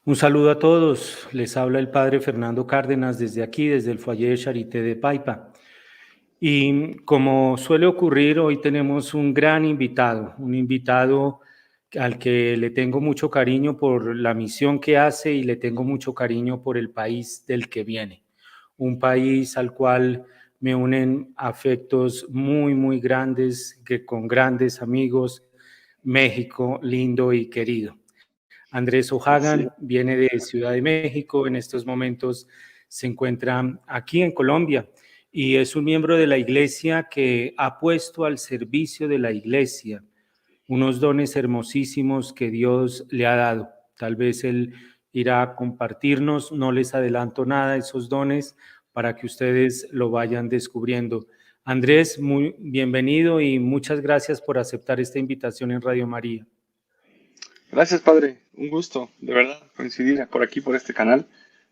Un saludo a todos. Les habla el padre Fernando Cárdenas desde aquí, desde el Foyer Charité de Paipa. Y como suele ocurrir, hoy tenemos un invitado al que le tengo mucho cariño por la misión que hace y le tengo mucho cariño por el país del que viene. Un país al cual me unen afectos muy, muy grandes, que con grandes amigos, México lindo y querido. Andrés Así, O'Hagan viene de Ciudad de México, en estos momentos se encuentra aquí en Colombia y es un miembro de la iglesia que ha puesto al servicio de la iglesia unos dones hermosísimos que Dios le ha dado. Tal vez Él irá a compartirnos, no les adelanto nada de esos dones para que ustedes lo vayan descubriendo. Andrés, muy bienvenido y muchas gracias por aceptar esta invitación en Radio María. gracias, padre. Un gusto, de verdad, coincidir por aquí, por este canal.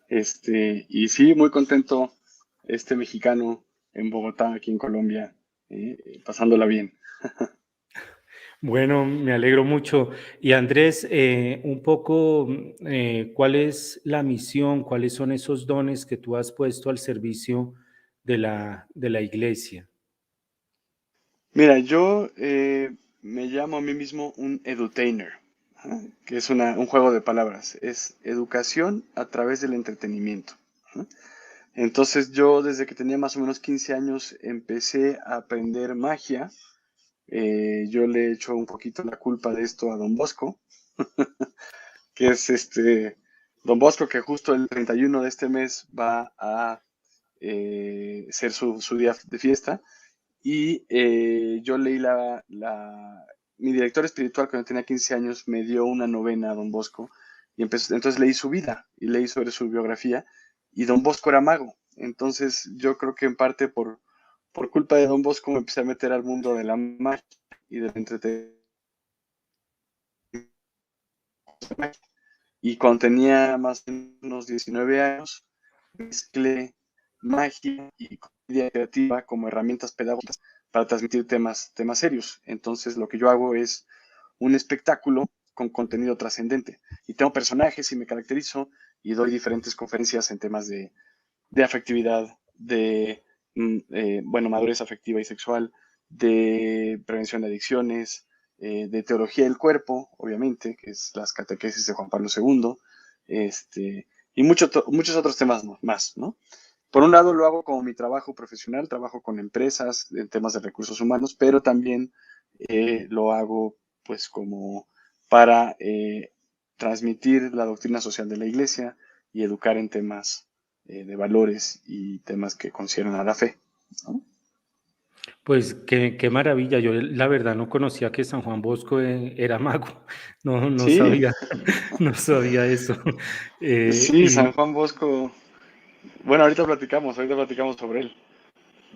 Y sí, muy contento, mexicano en Bogotá, aquí en Colombia, pasándola bien. Bueno, me alegro mucho. Y Andrés, un poco, ¿cuál es la misión? ¿Cuáles son esos dones que tú has puesto al servicio de la iglesia? Mira, yo me llamo a mí mismo un edutainer, ajá, que es un juego de palabras. Es educación a través del entretenimiento. Ajá. Entonces yo desde que tenía más o menos 15 años empecé a aprender magia. Yo le echo un poquito la culpa de esto a Don Bosco, que es Don Bosco, que justo el 31 de este mes va a ser su día de fiesta. Y yo leí mi director espiritual cuando tenía 15 años me dio una novena a Don Bosco y entonces leí su vida y leí sobre su biografía y Don Bosco era mago. Entonces yo creo que en parte por culpa de Don Bosco me empecé a meter al mundo de la magia y del entretenimiento. Y cuando tenía más o menos 19 años, mezclé magia y comedia creativa como herramientas pedagógicas para transmitir temas serios. Entonces, lo que yo hago es un espectáculo con contenido trascendente. Y tengo personajes y me caracterizo y doy diferentes conferencias en temas de afectividad, bueno, madurez afectiva y sexual, de prevención de adicciones, de teología del cuerpo, obviamente, que es las catequesis de Juan Pablo II, y muchos otros temas más, ¿no? Por un lado lo hago como mi trabajo profesional, trabajo con empresas en temas de recursos humanos, pero también lo hago pues como para transmitir la doctrina social de la iglesia y educar en temas de valores y temas que conciernen a la fe, ¿no? Pues qué maravilla. Yo la verdad no conocía que San Juan Bosco era mago. No, no Sí, sabía, no sabía eso. sí, San Juan Bosco, bueno, ahorita platicamos sobre él,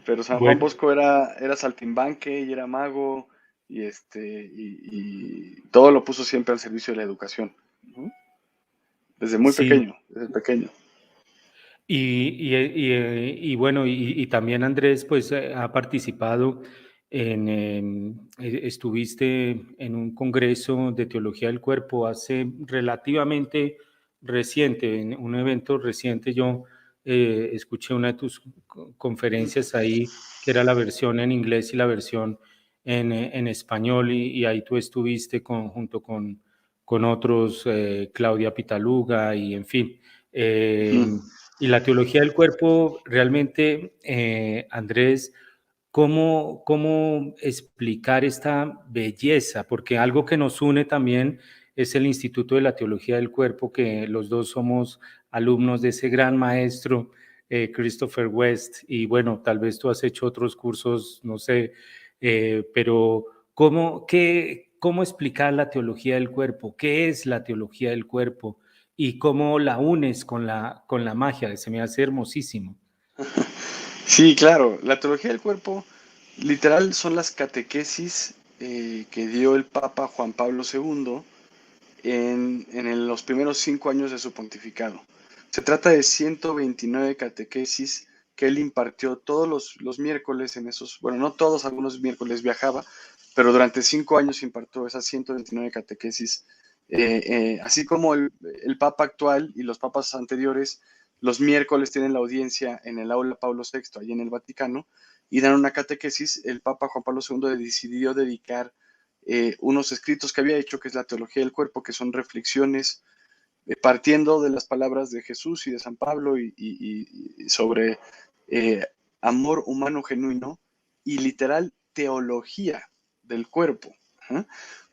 pero San Juan Bueno, Bosco era saltimbanque y era mago y todo lo puso siempre al servicio de la educación, ¿no? Desde muy sí. pequeño, desde pequeño. Y bueno, y también Andrés, pues ha participado estuviste en un congreso de teología del cuerpo hace relativamente reciente, en un evento reciente. Yo escuché una de tus conferencias ahí, que era la versión en inglés y la versión en español, y ahí tú estuviste junto con otros, Claudia Pitaluga, y en fin. Ujú. Y la teología del cuerpo, realmente, Andrés, ¿cómo explicar esta belleza? Porque algo que nos une también es el Instituto de la Teología del Cuerpo, que los dos somos alumnos de ese gran maestro, Christopher West. Y bueno, tal vez tú has hecho otros cursos, no sé, pero ¿cómo explicar la teología del cuerpo? ¿Qué es la teología del cuerpo? Y cómo la unes con la magia, se me hace hermosísimo. Sí, claro, la teología del cuerpo literal son las catequesis que dio el Papa Juan Pablo II los primeros 5 años de su pontificado. Se trata de 129 catequesis que él impartió todos los miércoles en esos, bueno, no todos, algunos miércoles viajaba, pero durante 5 años impartió esas 129 catequesis Así como el Papa actual y los papas anteriores, los miércoles tienen la audiencia en el aula Pablo VI, allí en el Vaticano, y dan una catequesis. El Papa Juan Pablo II decidió dedicar unos escritos que había hecho, que es la teología del cuerpo, que son reflexiones partiendo de las palabras de Jesús y de San Pablo y sobre eh, amor humano genuino y literal teología del cuerpo. ¿eh?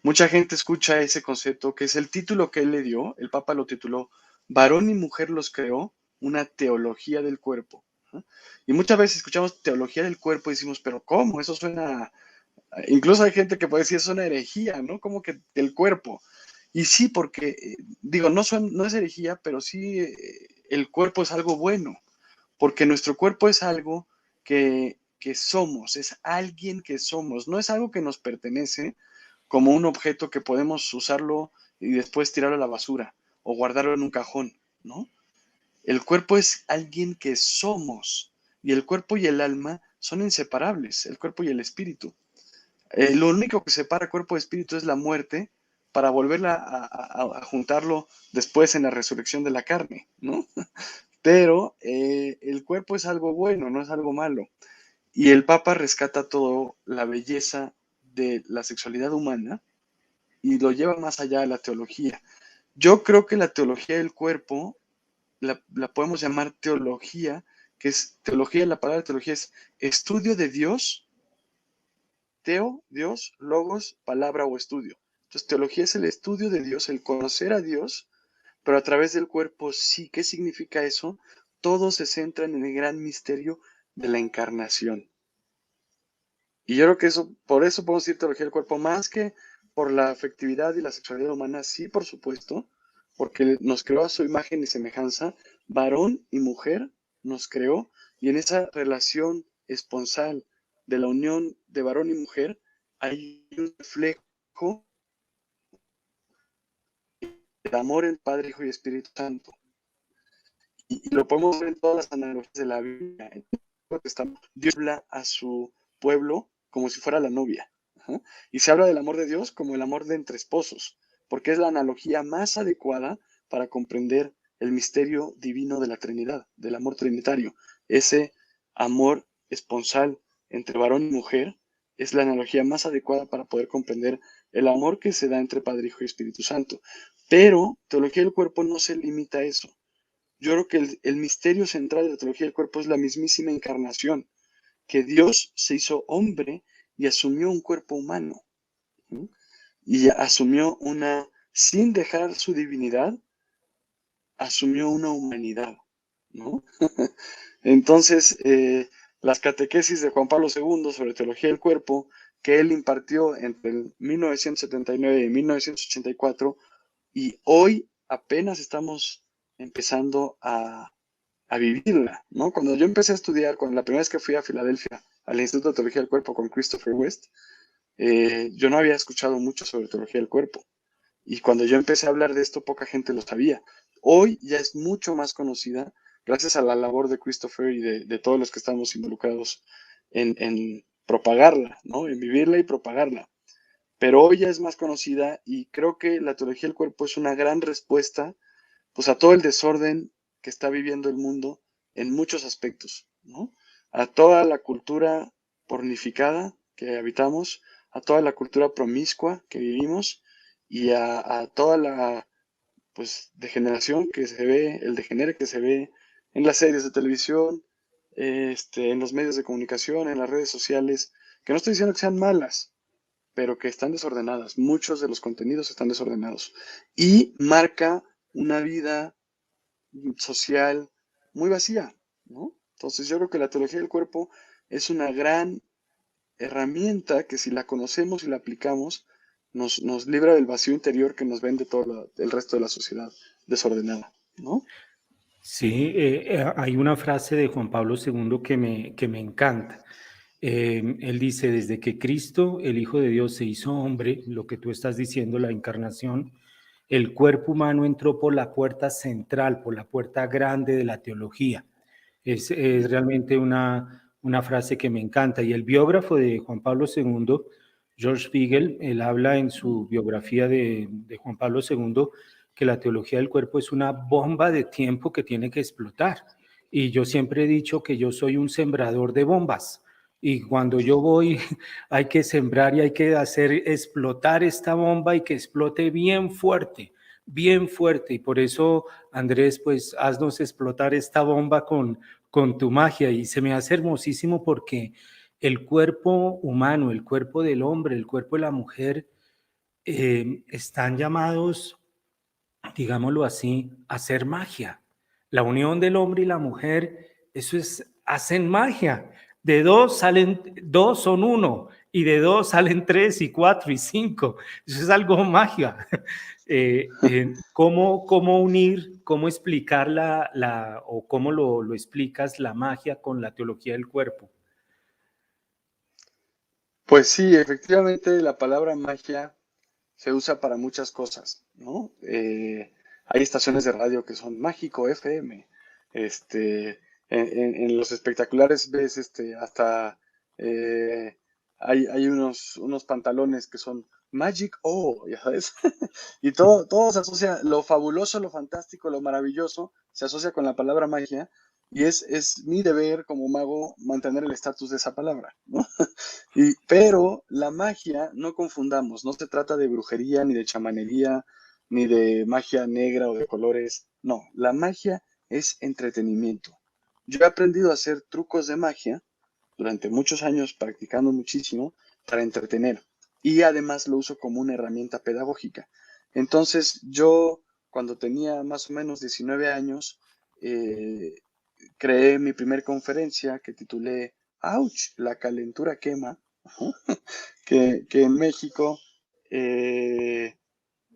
Mucha gente escucha ese concepto, que es el título que él le dio, el Papa lo tituló Varón y mujer los creó, una teología del cuerpo. ¿eh? Y muchas veces escuchamos teología del cuerpo y decimos, pero ¿cómo? Eso suena... Incluso hay gente que puede decir, es una herejía, ¿no? Como que el cuerpo. Y sí, porque, digo, no es herejía, pero sí el cuerpo es algo bueno, porque nuestro cuerpo es algo que somos, es alguien que somos, no es algo que nos pertenece como un objeto que podemos usarlo y después tirarlo a la basura o guardarlo en un cajón, ¿no? El cuerpo es alguien que somos y el cuerpo y el alma son inseparables, el cuerpo y el espíritu. Lo único que separa cuerpo y espíritu es la muerte para volverla a juntarlo después en la resurrección de la carne, ¿no? Pero el cuerpo es algo bueno, no es algo malo. Y el Papa rescata toda la belleza de la sexualidad humana y lo lleva más allá de la teología. Yo creo que la teología del cuerpo la podemos llamar teología, que es teología, la palabra teología es estudio de Dios, teo, Dios, logos, palabra o estudio. Entonces, teología es el estudio de Dios, el conocer a Dios, pero a través del cuerpo sí. ¿Qué significa eso? Todo se centra en el gran misterio de la encarnación. Y yo creo que eso, por eso podemos decir teología del cuerpo, más que por la afectividad y la sexualidad humana, sí, por supuesto, porque nos creó a su imagen y semejanza, varón y mujer nos creó, y en esa relación esponsal de la unión de varón y mujer hay un reflejo del amor en Padre, Hijo y Espíritu Santo. Y lo podemos ver en todas las analogías de la Biblia. Dios habla a su pueblo como si fuera la novia. Ajá. Y se habla del amor de Dios como el amor de entre esposos, porque es la analogía más adecuada para comprender el misterio divino de la Trinidad, del amor trinitario. Ese amor esponsal entre varón y mujer es la analogía más adecuada para poder comprender el amor que se da entre Padre, Hijo y Espíritu Santo. Pero teología del cuerpo no se limita a eso. Yo creo que el misterio central de la teología del cuerpo es la mismísima encarnación, que Dios se hizo hombre y asumió un cuerpo humano. ¿sí? Y asumió sin dejar su divinidad, asumió una humanidad. ¿no? Entonces, las catequesis de Juan Pablo II sobre teología del cuerpo, que él impartió entre el 1979 y 1984, y hoy apenas estamos empezando a vivirla, ¿no? Cuando yo empecé a estudiar, cuando la primera vez que fui a Filadelfia, al Instituto de Teología del Cuerpo con Christopher West, yo no había escuchado mucho sobre teología del cuerpo. Y cuando yo empecé a hablar de esto, poca gente lo sabía. Hoy ya es mucho más conocida gracias a la labor de Christopher y de todos los que estamos involucrados en propagarla, ¿no? En vivirla y propagarla. Pero hoy ya es más conocida y creo que la teología del cuerpo es una gran respuesta pues a todo el desorden que está viviendo el mundo en muchos aspectos, ¿no? A toda la cultura pornificada que habitamos, a toda la cultura promiscua que vivimos y a toda la pues degeneración que se ve, el degenere que se ve en las series de televisión, en los medios de comunicación, en las redes sociales, que no estoy diciendo que sean malas, pero que están desordenadas. Muchos de los contenidos están desordenados. Y marca una vida social muy vacía, ¿no? Entonces yo creo que la teología del cuerpo es una gran herramienta que si la conocemos y la aplicamos, nos libra del vacío interior que nos vende todo el resto de la sociedad desordenada, ¿no? Sí, hay una frase de Juan Pablo II que me encanta. Él dice, desde que Cristo, el Hijo de Dios, se hizo hombre, lo que tú estás diciendo, la encarnación, el cuerpo humano entró por la puerta central, por la puerta grande de la teología. Es realmente una frase que me encanta. Y el biógrafo de Juan Pablo II George Beagle, él habla en su biografía de Juan Pablo II que la teología del cuerpo es una bomba de tiempo que tiene que explotar. Y yo siempre he dicho que yo soy un sembrador de bombas. Y cuando yo voy, hay que sembrar y hay que hacer explotar esta bomba y que explote bien fuerte, bien fuerte. Y por eso, Andrés, pues haznos explotar esta bomba con tu magia. Y se me hace hermosísimo porque el cuerpo humano, el cuerpo del hombre, el cuerpo de la mujer, están llamados, digámoslo así, a hacer magia. La unión del hombre y la mujer, eso es, hacen magia. De dos salen, dos son uno, y de dos salen tres y cuatro y cinco. Eso es algo magia. ¿Cómo unir, cómo explicar o cómo lo explicas la magia con la teología del cuerpo? Pues sí, efectivamente la palabra magia se usa para muchas cosas, ¿no? Hay estaciones de radio que son Mágico FM. En los espectaculares ves hasta hay unos pantalones que son Magic O, ya sabes. Y todo se asocia, lo fabuloso, lo fantástico, lo maravilloso, se asocia con la palabra magia. Y es mi deber como mago mantener el estatus de esa palabra, ¿no? Pero la magia, no confundamos, no se trata de brujería, ni de chamanería, ni de magia negra o de colores. No, la magia es entretenimiento. Yo he aprendido a hacer trucos de magia durante muchos años, practicando muchísimo para entretener. Y además lo uso como una herramienta pedagógica. Entonces, yo, cuando tenía más o menos 19 años, eh, creé mi primer conferencia que titulé Ouch, la calentura quema, que en México eh,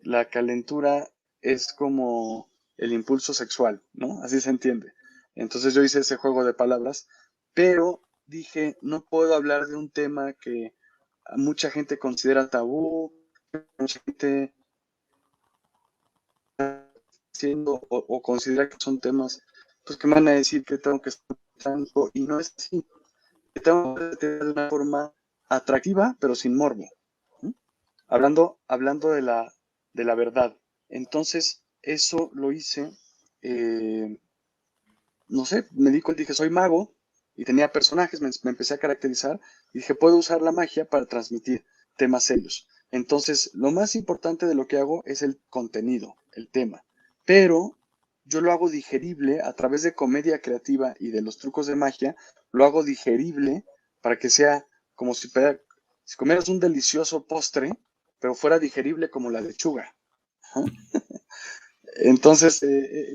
la calentura es como el impulso sexual, ¿no? Así se entiende. Entonces yo hice ese juego de palabras, pero dije, no puedo hablar de un tema que mucha gente considera tabú, mucha gente siendo o considera que son temas, pues que me van a decir que tengo que estar tanto, y no es así. Que tengo que tener de una forma atractiva, pero sin morbo. ¿Mm? Hablando de la verdad. Entonces, eso lo hice, eh, no sé, me di cuenta, dije, soy mago, y tenía personajes, me empecé a caracterizar, y dije, puedo usar la magia para transmitir temas serios. Entonces, lo más importante de lo que hago es el contenido, el tema. Pero yo lo hago digerible a través de comedia creativa y de los trucos de magia, lo hago digerible para que sea como si comieras un delicioso postre, pero fuera digerible como la lechuga. Ajá. Entonces,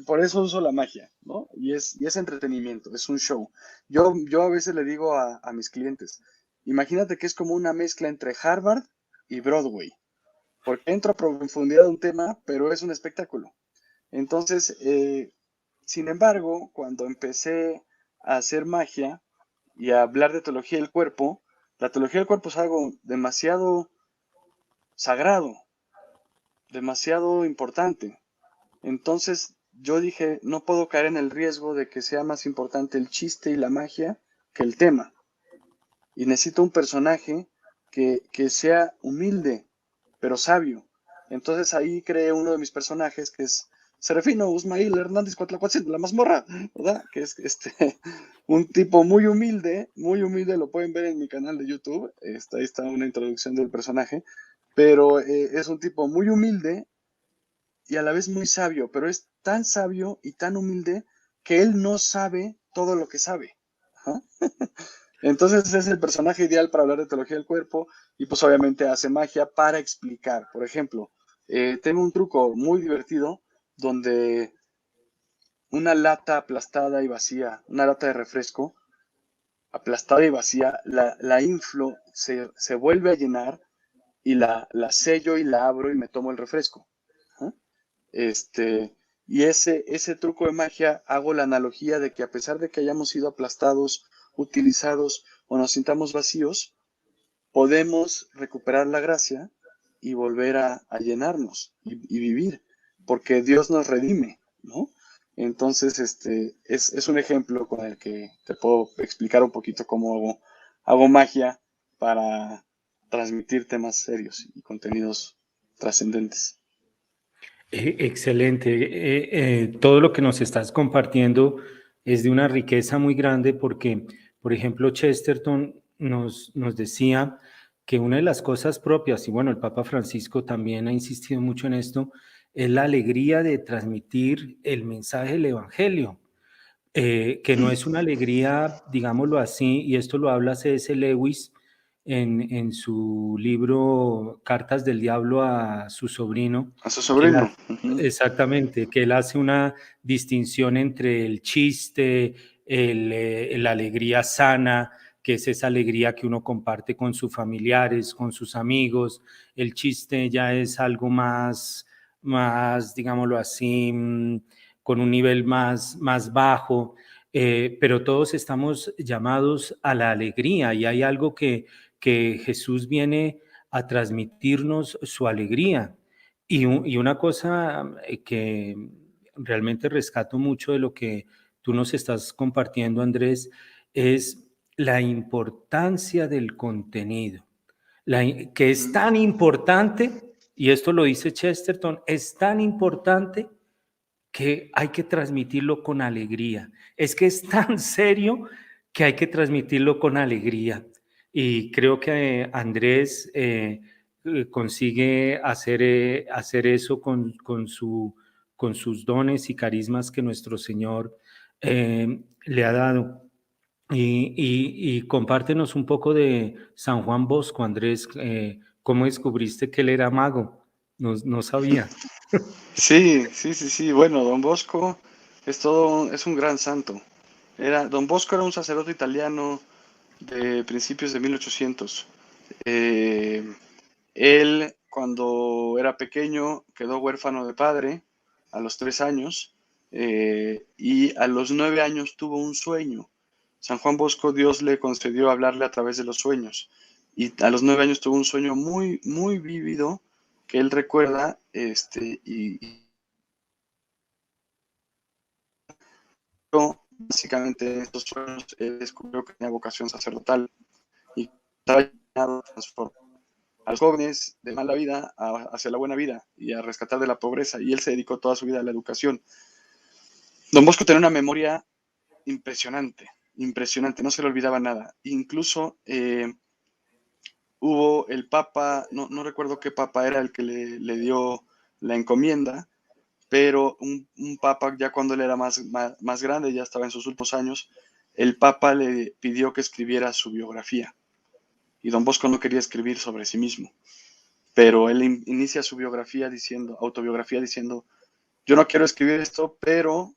por eso uso la magia, ¿no? Y es entretenimiento, es un show. Yo a veces le digo a mis clientes, imagínate que es como una mezcla entre Harvard y Broadway, porque entro a profundidad de un tema, pero es un espectáculo. Entonces, sin embargo, cuando empecé a hacer magia y a hablar de teología del cuerpo, la teología del cuerpo es algo demasiado sagrado, demasiado importante. Entonces yo dije, no puedo caer en el riesgo de que sea más importante el chiste y la magia que el tema. Y necesito un personaje que sea humilde, pero sabio. Entonces ahí creé uno de mis personajes que es Serafino Usmail Hernández Cuatlacuatzin, la mazmorra, ¿verdad? Que es un tipo muy humilde, lo pueden ver en mi canal de YouTube, ahí está una introducción del personaje, pero es un tipo muy humilde y a la vez muy sabio, pero es tan sabio y tan humilde que él no sabe todo lo que sabe. Ajá. Entonces es el personaje ideal para hablar de teología del cuerpo y pues obviamente hace magia para explicar. Por ejemplo, tengo un truco muy divertido donde una lata aplastada y vacía, una lata de refresco aplastada y vacía, la inflo, se vuelve a llenar y la sello y la abro y me tomo el refresco. Ajá. Y ese truco de magia hago la analogía de que a pesar de que hayamos sido aplastados, utilizados o nos sintamos vacíos, podemos recuperar la gracia y volver a llenarnos y vivir, porque Dios nos redime, ¿no? Entonces, es un ejemplo con el que te puedo explicar un poquito cómo hago magia para, transmitir temas serios y contenidos trascendentes. Excelente. Todo lo que nos estás compartiendo es de una riqueza muy grande porque, por ejemplo, Chesterton nos decía que una de las cosas propias, y bueno, el Papa Francisco también ha insistido mucho en esto, es la alegría de transmitir el mensaje del Evangelio, que no es una alegría, digámoslo así, y esto lo habla C.S. Lewis en su libro Cartas del Diablo a su sobrino, A su que él sobrino. Ujú. exactamente, que él hace una distinción entre el chiste, la alegría sana, que es esa alegría que uno comparte con sus familiares, con sus amigos. El chiste ya es algo más, digámoslo así, con un nivel más bajo, pero todos estamos llamados a la alegría y hay algo que Jesús viene a transmitirnos su alegría. Y una cosa que realmente rescato mucho de lo que tú nos estás compartiendo, Andrés, es la importancia del contenido, que es Ujú. tan importante, y esto lo dice Chesterton, es tan importante que hay que transmitirlo con alegría. Es que es tan serio que hay que transmitirlo con alegría. Y creo que Andrés consigue hacer eso con sus dones y carismas que nuestro Señor le ha dado. Y compártenos un poco de San Juan Bosco, Andrés. ¿Cómo descubriste que él era mago? No sabía. Sí, sí, sí, sí. Bueno, Don Bosco es un gran santo. Don Bosco era un sacerdote italiano de principios de 1800. Eh, Él, cuando era pequeño, quedó huérfano de padre a los 3 años, y a los 9 años tuvo un sueño. San Juan Bosco, Dios le concedió hablarle a través de los sueños. Y a los 9 años tuvo un sueño muy, muy vívido que él recuerda, y básicamente en estos sueños él descubrió que tenía vocación sacerdotal y estaba llamado a transformar a los jóvenes de mala vida hacia la buena vida y a rescatar de la pobreza. Y él se dedicó toda su vida a la educación. Don Bosco tenía una memoria impresionante, impresionante, no se le olvidaba nada. Incluso hubo el papa, no recuerdo qué papa era el que le dio la encomienda, pero un papa ya cuando él era más grande, ya estaba en sus últimos años, el papa le pidió que escribiera su biografía. Y don Bosco no quería escribir sobre sí mismo, pero él inicia su autobiografía diciendo, yo no quiero escribir esto, pero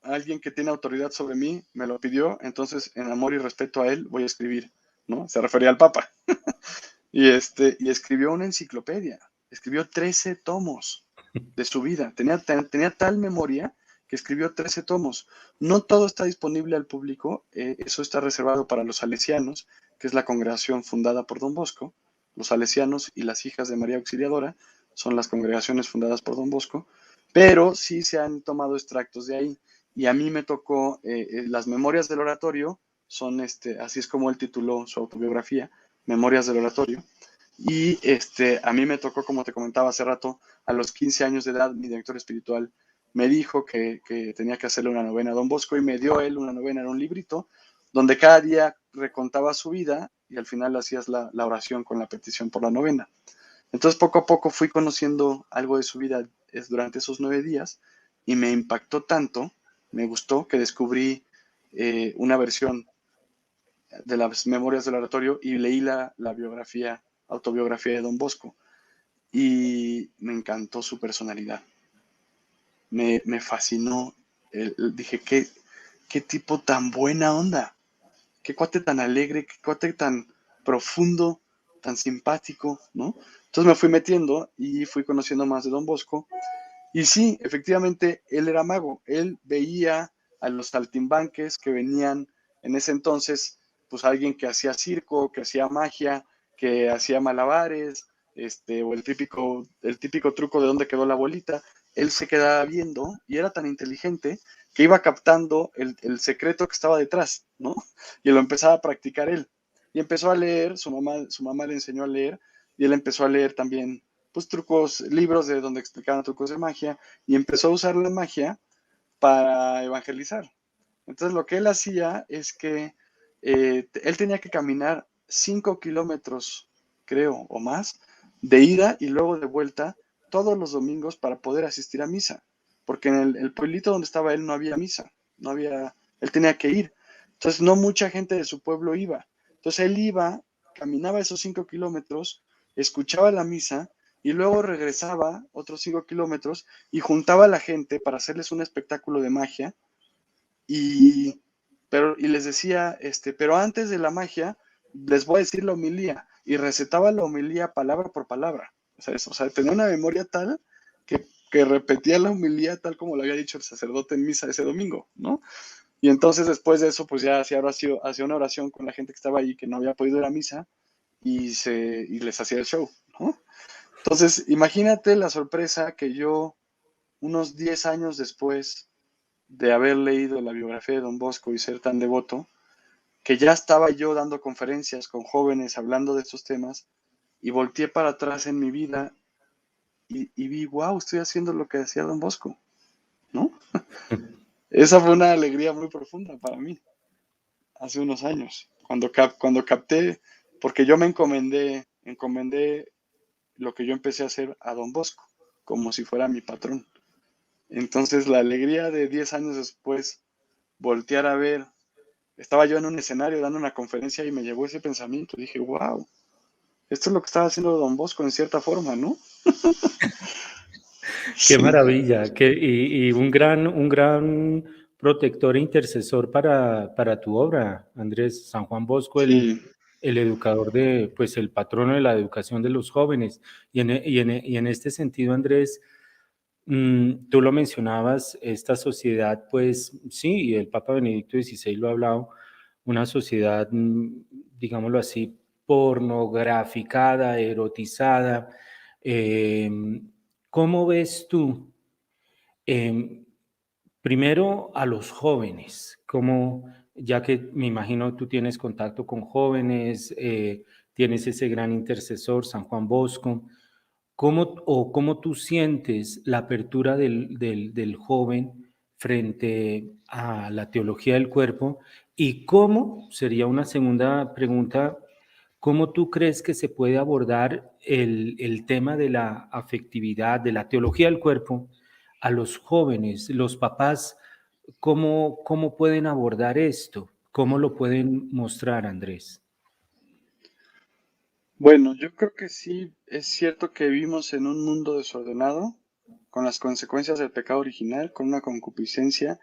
alguien que tiene autoridad sobre mí me lo pidió, entonces en amor y respeto a él voy a escribir, ¿no? Se refería al Papa. Y escribió una enciclopedia, escribió 13 tomos de su vida, tenía tal memoria que escribió 13 tomos. No todo está disponible al público, eso está reservado para los salesianos, que es la congregación fundada por Don Bosco. Los salesianos y las hijas de María Auxiliadora son las congregaciones fundadas por Don Bosco, pero sí se han tomado extractos de ahí. Y a mí me tocó, las memorias del oratorio, así es como él tituló su autobiografía, Memorias del Oratorio. Y a mí me tocó, como te comentaba hace rato, a los 15 años de edad, mi director espiritual me dijo que tenía que hacerle una novena a Don Bosco y me dio él una novena, era un librito, donde cada día recontaba su vida y al final hacías la oración con la petición por la novena. Entonces poco a poco fui conociendo algo de su vida durante esos 9 días y me impactó tanto, me gustó, que descubrí una versión de las memorias del oratorio y leí la autobiografía de Don Bosco y me encantó su personalidad. Me fascinó. Dije, qué tipo tan buena onda, qué cuate tan alegre, qué cuate tan profundo, tan simpático, ¿no? Entonces me fui metiendo y fui conociendo más de Don Bosco. Y sí, efectivamente, él era mago. Él veía a los saltimbanques que venían en ese entonces, pues alguien que hacía circo, que hacía magia, que hacía malabares, o el típico truco de dónde quedó la bolita. Él se quedaba viendo y era tan inteligente que iba captando el secreto que estaba detrás, ¿no? Y lo empezaba a practicar él. y empezó a leer, su mamá le enseñó a leer, y él empezó a leer también, pues, trucos, libros de donde explicaban trucos de magia, y empezó a usar la magia para evangelizar. Entonces lo que él hacía es que él tenía que caminar 5 kilómetros, creo, o más, de ida y luego de vuelta todos los domingos para poder asistir a misa, porque en el pueblito donde estaba él no había misa, no había, él tenía que ir. Entonces no mucha gente de su pueblo iba. Entonces él iba, caminaba esos 5 kilómetros, escuchaba la misa y luego regresaba otros 5 kilómetros y juntaba a la gente para hacerles un espectáculo de magia y, y les decía, pero antes de la magia, les voy a decir la homilía. Y recetaba la homilía palabra por palabra. O sea, tenía una memoria tal que repetía la homilía tal como lo había dicho el sacerdote en misa ese domingo, ¿no? Y entonces después de eso, pues ya hacía una oración con la gente que estaba ahí, que no había podido ir a misa, y les hacía el show, ¿no? Entonces, imagínate la sorpresa que yo, unos 10 años después, de haber leído la biografía de Don Bosco y ser tan devoto, que ya estaba yo dando conferencias con jóvenes hablando de estos temas y volteé para atrás en mi vida y vi, wow, estoy haciendo lo que hacía Don Bosco, ¿no? Esa fue una alegría muy profunda para mí hace unos años, cuando capté, porque yo me encomendé lo que yo empecé a hacer a Don Bosco, como si fuera mi patrón. Entonces la alegría de 10 años después, voltear a ver. Estaba yo en un escenario dando una conferencia y me llegó ese pensamiento. Dije, wow, esto es lo que estaba haciendo Don Bosco en cierta forma, ¿no? Qué Sí, maravilla, y un gran protector e intercesor para tu obra, Andrés. San Juan Bosco, sí. el educador de, pues el patrono de la educación de los jóvenes. Y en este sentido, Andrés, tú lo mencionabas, esta sociedad, pues sí, y el Papa Benedicto XVI lo ha hablado, una sociedad, digámoslo así, pornograficada, erotizada. em, ¿Cómo ves tú, em, primero a los jóvenes? Como, ya que me imagino tú tienes contacto con jóvenes, tienes ese gran intercesor, San Juan Bosco, ¿cómo tú sientes la apertura del joven frente a la teología del cuerpo? ¿Y cómo, sería una segunda pregunta, cómo tú crees que se puede abordar el tema de la afectividad, de la teología del cuerpo a los jóvenes, los papás? ¿Cómo pueden abordar esto? ¿Cómo lo pueden mostrar, Andrés? Bueno, yo creo que sí es cierto que vivimos en un mundo desordenado, con las consecuencias del pecado original, con una concupiscencia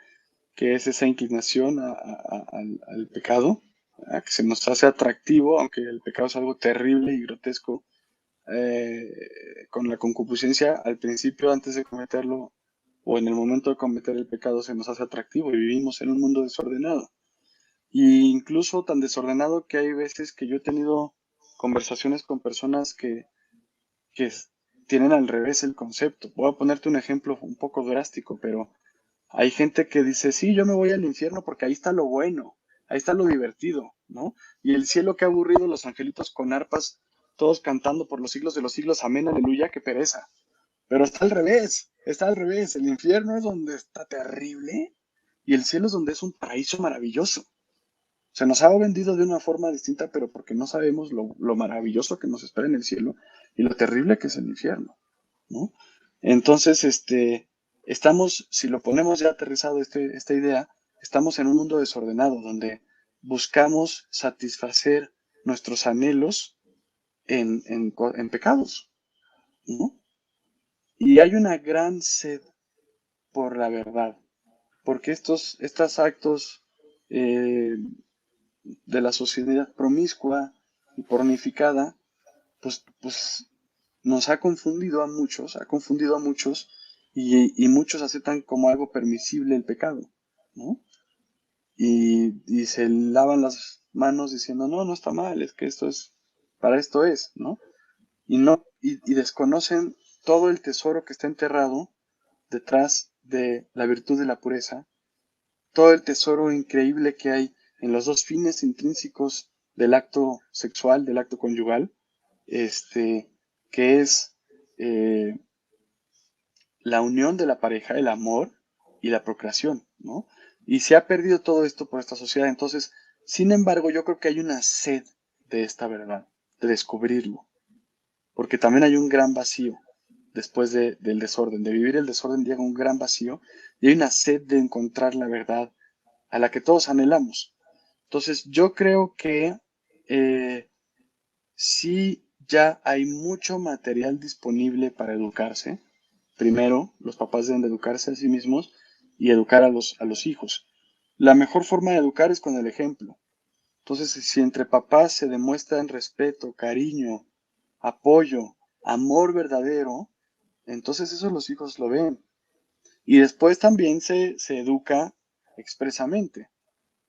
que es esa inclinación al pecado, ¿verdad? Que se nos hace atractivo, aunque el pecado es algo terrible y grotesco. Con la concupiscencia al principio, antes de cometerlo, o en el momento de cometer el pecado, se nos hace atractivo y vivimos en un mundo desordenado. Y incluso tan desordenado que hay veces que yo he tenido conversaciones con personas que tienen al revés el concepto. Voy a ponerte un ejemplo un poco drástico, pero hay gente que dice, sí, yo me voy al infierno porque ahí está lo bueno, ahí está lo divertido, ¿no? Y el cielo qué aburrido, los angelitos con arpas, todos cantando por los siglos de los siglos, amén, aleluya, qué pereza. Pero está al revés. El infierno es donde está terrible y el cielo es donde es un paraíso maravilloso. Se nos ha vendido de una forma distinta, pero porque no sabemos lo maravilloso que nos espera en el cielo y lo terrible que es el infierno, ¿no? Entonces, estamos, si lo ponemos ya aterrizado esta idea, estamos en un mundo desordenado donde buscamos satisfacer nuestros anhelos en pecados, ¿no? Y hay una gran sed por la verdad, porque estos actos eh, de la sociedad promiscua y pornificada, pues nos ha confundido a muchos y muchos aceptan como algo permisible el pecado, ¿no? Y se lavan las manos diciendo, no, no está mal, es que para esto es, ¿no? Y desconocen todo el tesoro que está enterrado detrás de la virtud de la pureza, todo el tesoro increíble que hay en los dos fines intrínsecos del acto sexual, del acto conyugal, que es eh, la unión de la pareja, el amor y la procreación, ¿no? Y se ha perdido todo esto por esta sociedad. Entonces, sin embargo, yo creo que hay una sed de esta verdad, de descubrirlo, porque también hay un gran vacío después del desorden, de vivir el desorden llega un gran vacío y hay una sed de encontrar la verdad a la que todos anhelamos. Entonces, yo creo que eh, sí ya hay mucho material disponible para educarse. Primero, los papás deben de educarse a sí mismos y educar a los hijos. La mejor forma de educar es con el ejemplo. Entonces, si entre papás se demuestran respeto, cariño, apoyo, amor verdadero, entonces eso los hijos lo ven. Y después también se educa expresamente,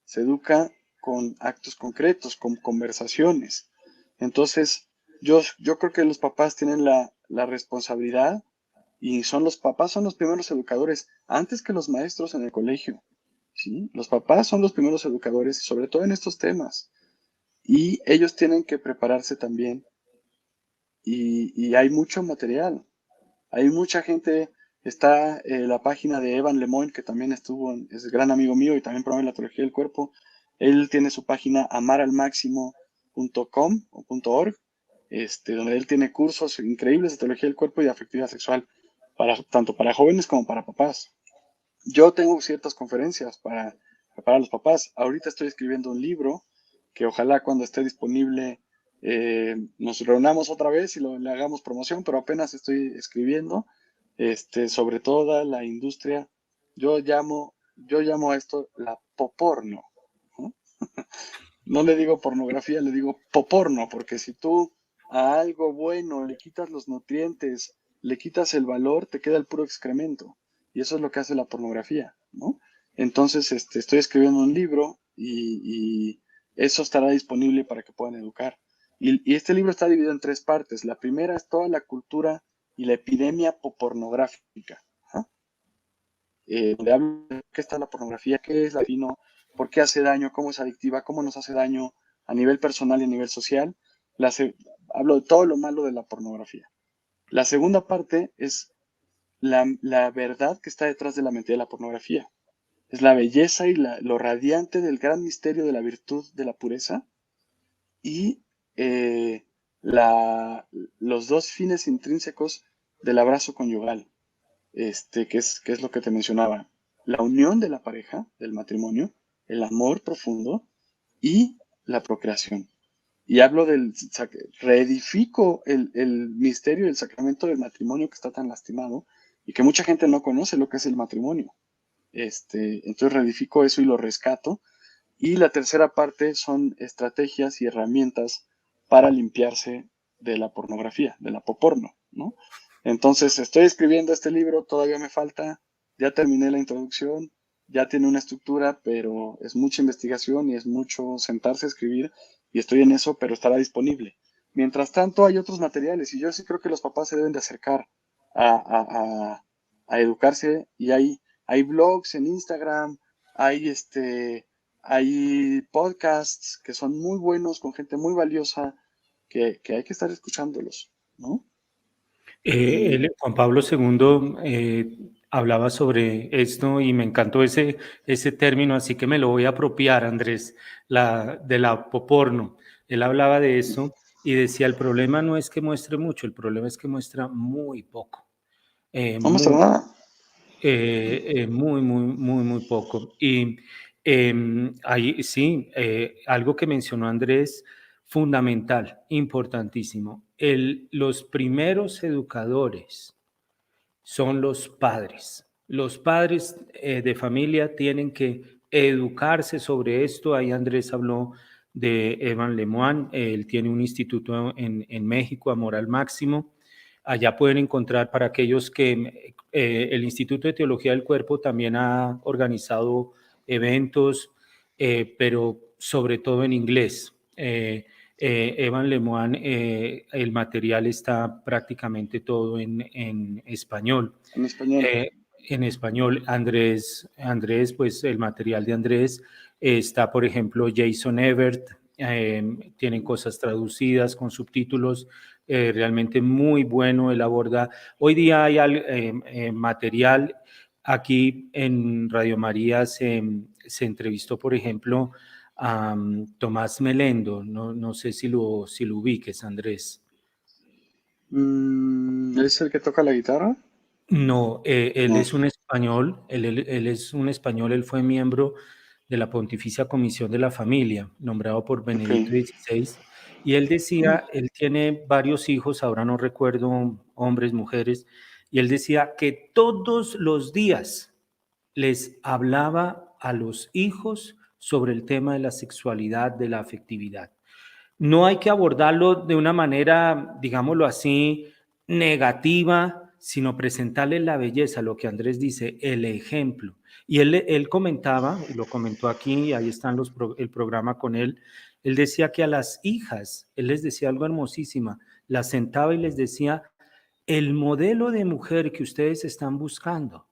se educa con actos concretos, con conversaciones. Entonces, yo creo que los papás tienen la responsabilidad y son los papás son los primeros educadores antes que los maestros en el colegio. ¿Sí? Los papás son los primeros educadores, sobre todo en estos temas. Y ellos tienen que prepararse también. Y hay mucho material. Hay mucha gente. Está la página de Evan Lemoyne, que también es gran amigo mío y también promueve la teología del cuerpo. Él tiene su página amaralmaximo.com o .org, donde él tiene cursos increíbles de teología del cuerpo y de afectividad sexual, tanto para jóvenes como para papás. Yo tengo ciertas conferencias para los papás. Ahorita estoy escribiendo un libro que ojalá cuando esté disponible nos reunamos otra vez y le hagamos promoción, pero apenas estoy escribiendo sobre toda la industria. Yo llamo a esto la poporno, ¿no? No le digo pornografía, le digo poporno, porque si tú a algo bueno le quitas los nutrientes, le quitas el valor, te queda el puro excremento. Y eso es lo que hace la pornografía, ¿no? Entonces, estoy escribiendo un libro y eso estará disponible para que puedan educar. Y este libro está dividido en tres partes. La primera es toda la cultura y la epidemia pornográfica. ¿Ah? Donde hablo de qué está la pornografía, qué es la fino, por qué hace daño, cómo es adictiva, cómo nos hace daño a nivel personal y a nivel social. Hablo de todo lo malo de la pornografía. La segunda parte es la verdad que está detrás de la mentira de la pornografía. Es la belleza y lo radiante del gran misterio de la virtud de la pureza y eh, la, los dos fines intrínsecos del abrazo conyugal, que es lo que te mencionaba. La unión de la pareja, del matrimonio, el amor profundo y la procreación. Y hablo reedifico el misterio del sacramento del matrimonio que está tan lastimado y que mucha gente no conoce lo que es el matrimonio. Entonces reedifico eso y lo rescato. Y la tercera parte son estrategias y herramientas para limpiarse de la pornografía, de la poporno, ¿no? Entonces estoy escribiendo este libro, todavía me falta, ya terminé la introducción, ya tiene una estructura, pero es mucha investigación y es mucho sentarse a escribir y estoy en eso, pero estará disponible. Mientras tanto hay otros materiales y yo sí creo que los papás se deben de acercar a, a educarse y hay blogs en Instagram, hay hay podcasts que son muy buenos, con gente muy valiosa, que hay que estar escuchándolos, ¿no? Y Juan Pablo II hablaba sobre esto y me encantó ese término, así que me lo voy a apropiar, Andrés, de la poporno. Él hablaba de eso y decía, el problema no es que muestre mucho, el problema es que muestra muy poco, no muestra nada. muy poco. Y ahí sí, algo que mencionó Andrés, fundamental, importantísimo. Los primeros educadores son los padres. Los padres de familia tienen que educarse sobre esto. Ahí Andrés habló de Evan Lemoine, él tiene un instituto en México, Amor al Máximo. Allá pueden encontrar para aquellos que el Instituto de Teología del Cuerpo también ha organizado eventos, pero sobre todo en inglés. Evan Lemoine, el material está prácticamente todo en español. En español. Eh, en español, Andrés, pues el material de Andrés está, por ejemplo, Jason Evert, tienen cosas traducidas con subtítulos, realmente muy bueno. Él aborda, hoy día hay material, aquí en Radio María se entrevistó, por ejemplo, a Tomás Melendo, no sé si lo ubiques, Andrés. ¿Es el que toca la guitarra? No, él No. es un español, él es un español, él fue miembro de la Pontificia Comisión de la Familia, nombrado por Ok. Benedicto XVI, y él decía, él tiene varios hijos, ahora no recuerdo, hombres, mujeres, y él decía que todos los días les hablaba a los hijos sobre el tema de la sexualidad, de la afectividad. No hay que abordarlo de una manera, digámoslo así, negativa, sino presentarle la belleza, lo que Andrés dice, el ejemplo. Y él comentaba, y lo comentó aquí, y ahí están el programa con él decía que a las hijas, él les decía algo hermosísima, las sentaba y les decía, el modelo de mujer que ustedes están buscando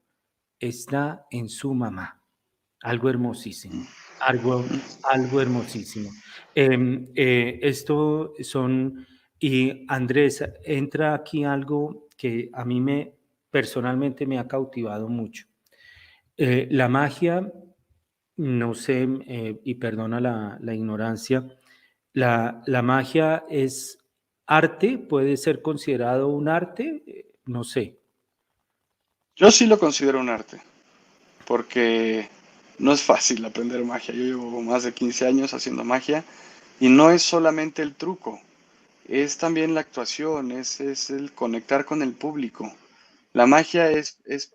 está en su mamá. Algo hermosísimo, algo hermosísimo. Esto son, y Andrés, entra aquí algo que a mí personalmente me ha cautivado mucho. La magia, no sé, y perdona la ignorancia, la magia es arte, puede ser considerado un arte, no sé. Yo sí lo considero un arte, porque no es fácil aprender magia. Yo llevo más de 15 años haciendo magia y no es solamente el truco, es también la actuación, es el conectar con el público. La magia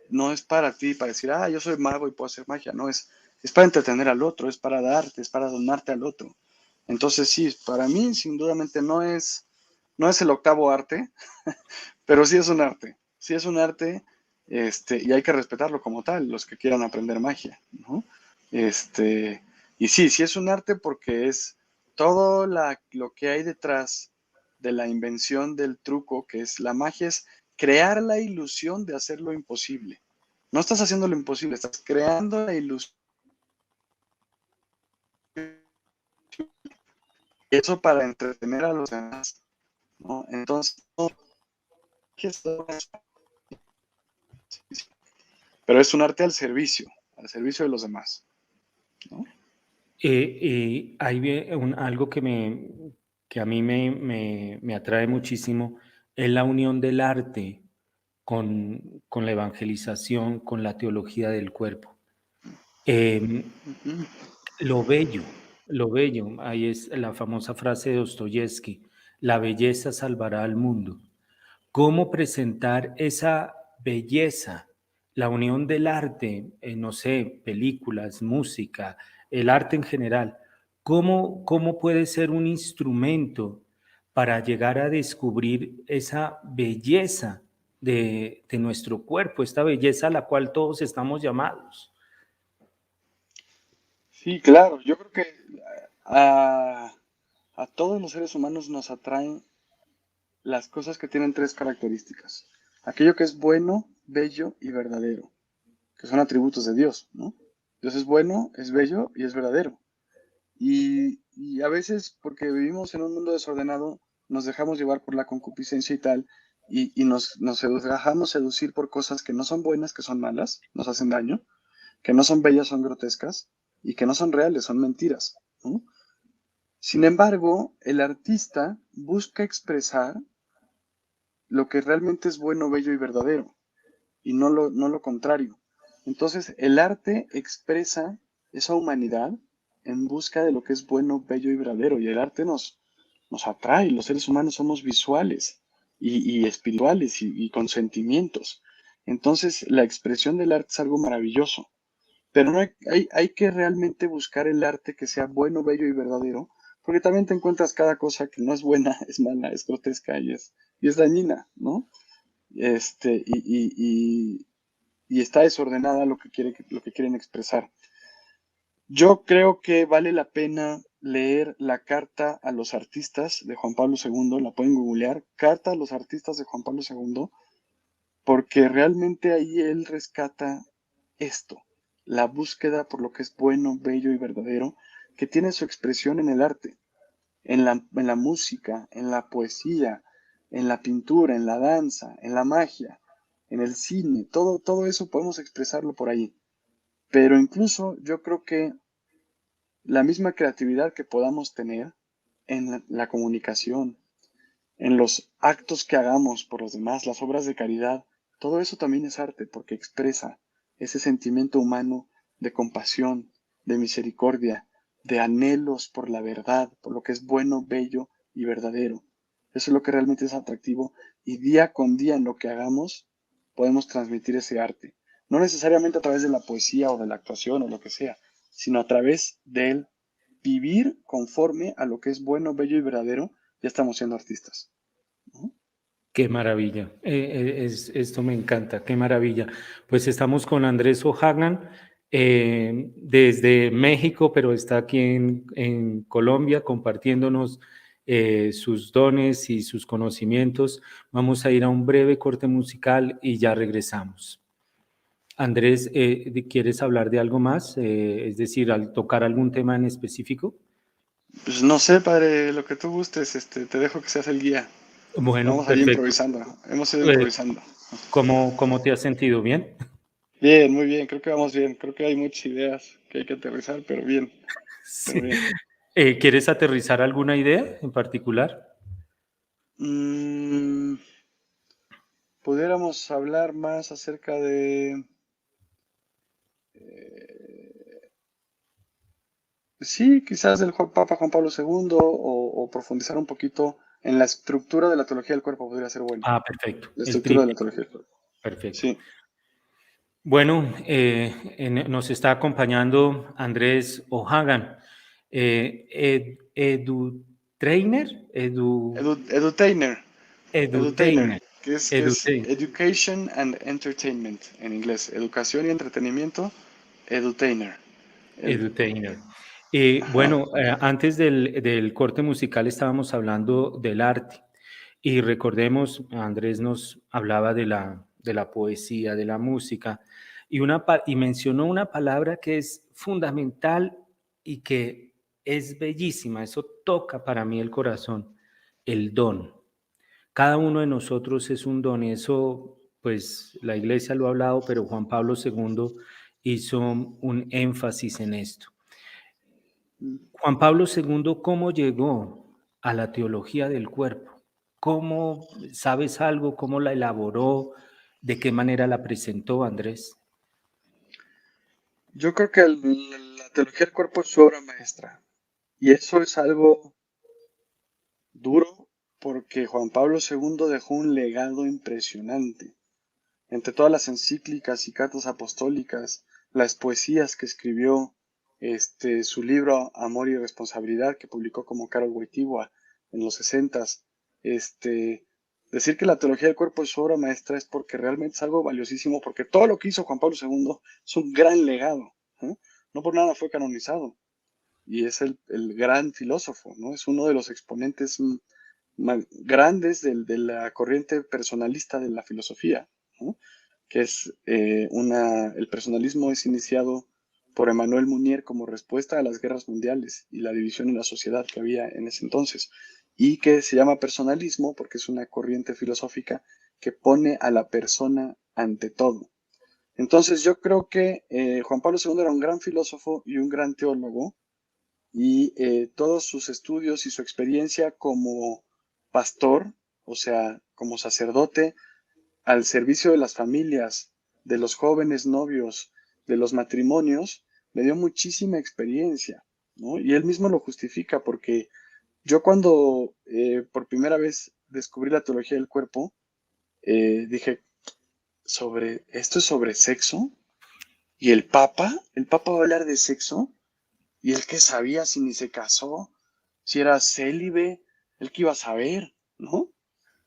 no es para ti, para decir, ah, yo soy mago y puedo hacer magia. No, es para entretener al otro, es para darte, es para donarte al otro. Entonces sí, para mí sin dudamente no es el octavo arte, pero sí es un arte. Sí es un arte, y hay que respetarlo como tal, los que quieran aprender magia, ¿no? Este, y sí, sí es un arte porque es todo lo que hay detrás de la invención del truco, que es la magia, es crear la ilusión de hacer lo imposible. No estás haciendo lo imposible, estás creando la ilusión. Eso para entretener a los demás, ¿no? Entonces, no, pero es un arte al servicio de los demás, ¿no? Hay algo que a mí me atrae muchísimo, es la unión del arte con la evangelización, con la teología del cuerpo. Eh, Ujú. lo bello, ahí es la famosa frase de Dostoyevsky, la belleza salvará al mundo. ¿Cómo presentar esa belleza, la unión del arte, no sé, películas, música, el arte en general? ¿Cómo puede ser un instrumento para llegar a descubrir esa belleza de nuestro cuerpo, esta belleza a la cual todos estamos llamados? Sí, claro, yo creo que a, a todos los seres humanos nos atraen las cosas que tienen tres características. Aquello que es bueno, bello y verdadero, que son atributos de Dios, ¿no? Dios es bueno, es bello y es verdadero. Y a veces, porque vivimos en un mundo desordenado, nos dejamos llevar por la concupiscencia y tal, y nos dejamos seducir por cosas que no son buenas, que son malas, nos hacen daño, que no son bellas, son grotescas, y que no son reales, son mentiras, ¿no? Sin embargo, el artista busca expresar lo que realmente es bueno, bello y verdadero, y no lo contrario. Entonces, el arte expresa esa humanidad en busca de lo que es bueno, bello y verdadero, y el arte nos atrae, los seres humanos somos visuales y espirituales y con sentimientos. Entonces, la expresión del arte es algo maravilloso, pero no hay que realmente buscar el arte que sea bueno, bello y verdadero, porque también te encuentras cada cosa que no es buena, es mala, es grotesca y es dañina, ¿no? Este, y, y, y, y está desordenada lo que quieren expresar. Yo creo que vale la pena leer la carta a los artistas de Juan Pablo II, la pueden googlear, carta a los artistas de Juan Pablo II, porque realmente ahí él rescata esto, la búsqueda por lo que es bueno, bello y verdadero, que tiene su expresión en el arte. en la música, en la poesía, en la pintura, en la danza, en la magia, en el cine, todo eso podemos expresarlo por ahí. Pero incluso yo creo que la misma creatividad que podamos tener en la comunicación, en los actos que hagamos por los demás, las obras de caridad, todo eso también es arte porque expresa ese sentimiento humano de compasión, de misericordia, de anhelos por la verdad, por lo que es bueno, bello y verdadero. Eso es lo que realmente es atractivo y día con día en lo que hagamos podemos transmitir ese arte. No necesariamente a través de la poesía o de la actuación o lo que sea, sino a través del vivir conforme a lo que es bueno, bello y verdadero, ya estamos siendo artistas. ¿No? Qué maravilla. Esto me encanta, qué maravilla. Pues estamos con Andrés O'Hagan desde México, pero está aquí en Colombia compartiéndonos sus dones y sus conocimientos. Vamos a ir a un breve corte musical y ya regresamos. Andrés, ¿quieres hablar de algo más? Es decir, al tocar algún tema en específico. Pues no sé, padre, lo que tú gustes, te dejo que seas el guía. Bueno, Vamos ahí perfecto. improvisando, hemos ido Eh, improvisando. ¿cómo te has sentido? ¿Bien? Bien, muy bien, creo que vamos bien, creo que hay muchas ideas que hay que aterrizar, pero bien, pero Sí. bien. ¿Quieres aterrizar alguna idea en particular? Mm, pudiéramos hablar más acerca de, sí, quizás del Papa Juan Pablo II o profundizar un poquito en la estructura de la teología del cuerpo podría ser bueno. Ah, perfecto. La El estructura de la tríptico. teología del cuerpo. Perfecto. Sí. Bueno, nos está acompañando Andrés O'Hagan, edu trainer, Edutainer. Edutainer, edutainer, que es edutainer. Education and Entertainment en inglés. Educación y entretenimiento, Edutainer. El, Edutainer. ajá. Bueno, antes del corte musical estábamos hablando del arte y recordemos, Andrés nos hablaba de la poesía, de la música y mencionó una palabra que es fundamental y que es bellísima, eso toca para mí el corazón, el don. Cada uno de nosotros es un don y eso, pues la iglesia lo ha hablado, pero Juan Pablo II hizo un énfasis en esto. Juan Pablo II, ¿cómo llegó a la teología del cuerpo? ¿Cómo, sabes algo? ¿Cómo la elaboró? ¿De qué manera la presentó, Andrés? Yo creo que la teología del cuerpo es su obra maestra. Y eso es algo duro porque Juan Pablo II dejó un legado impresionante. Entre todas las encíclicas y cartas apostólicas, las poesías que escribió, su libro Amor y Responsabilidad que publicó como Karol Wojtyła en los 60s, decir que la teología del cuerpo es su obra maestra es porque realmente es algo valiosísimo, porque todo lo que hizo Juan Pablo II es un gran legado, ¿no? No por nada fue canonizado y es el gran filósofo, ¿no? Es uno de los exponentes grandes de la corriente personalista de la filosofía, ¿no? Que es el personalismo es iniciado por Emmanuel Mounier como respuesta a las guerras mundiales y la división en la sociedad que había en ese entonces, y que se llama personalismo porque es una corriente filosófica que pone a la persona ante todo. Entonces yo creo que Juan Pablo II era un gran filósofo y un gran teólogo, y todos sus estudios y su experiencia como pastor, o sea, como sacerdote, al servicio de las familias, de los jóvenes novios, de los matrimonios, le dio muchísima experiencia, ¿no? Y él mismo lo justifica porque yo cuando por primera vez descubrí la teología del cuerpo, dije, esto es sobre sexo, y el Papa va a hablar de sexo, y él que sabía si ni se casó, si era célibe, él que iba a saber, ¿no?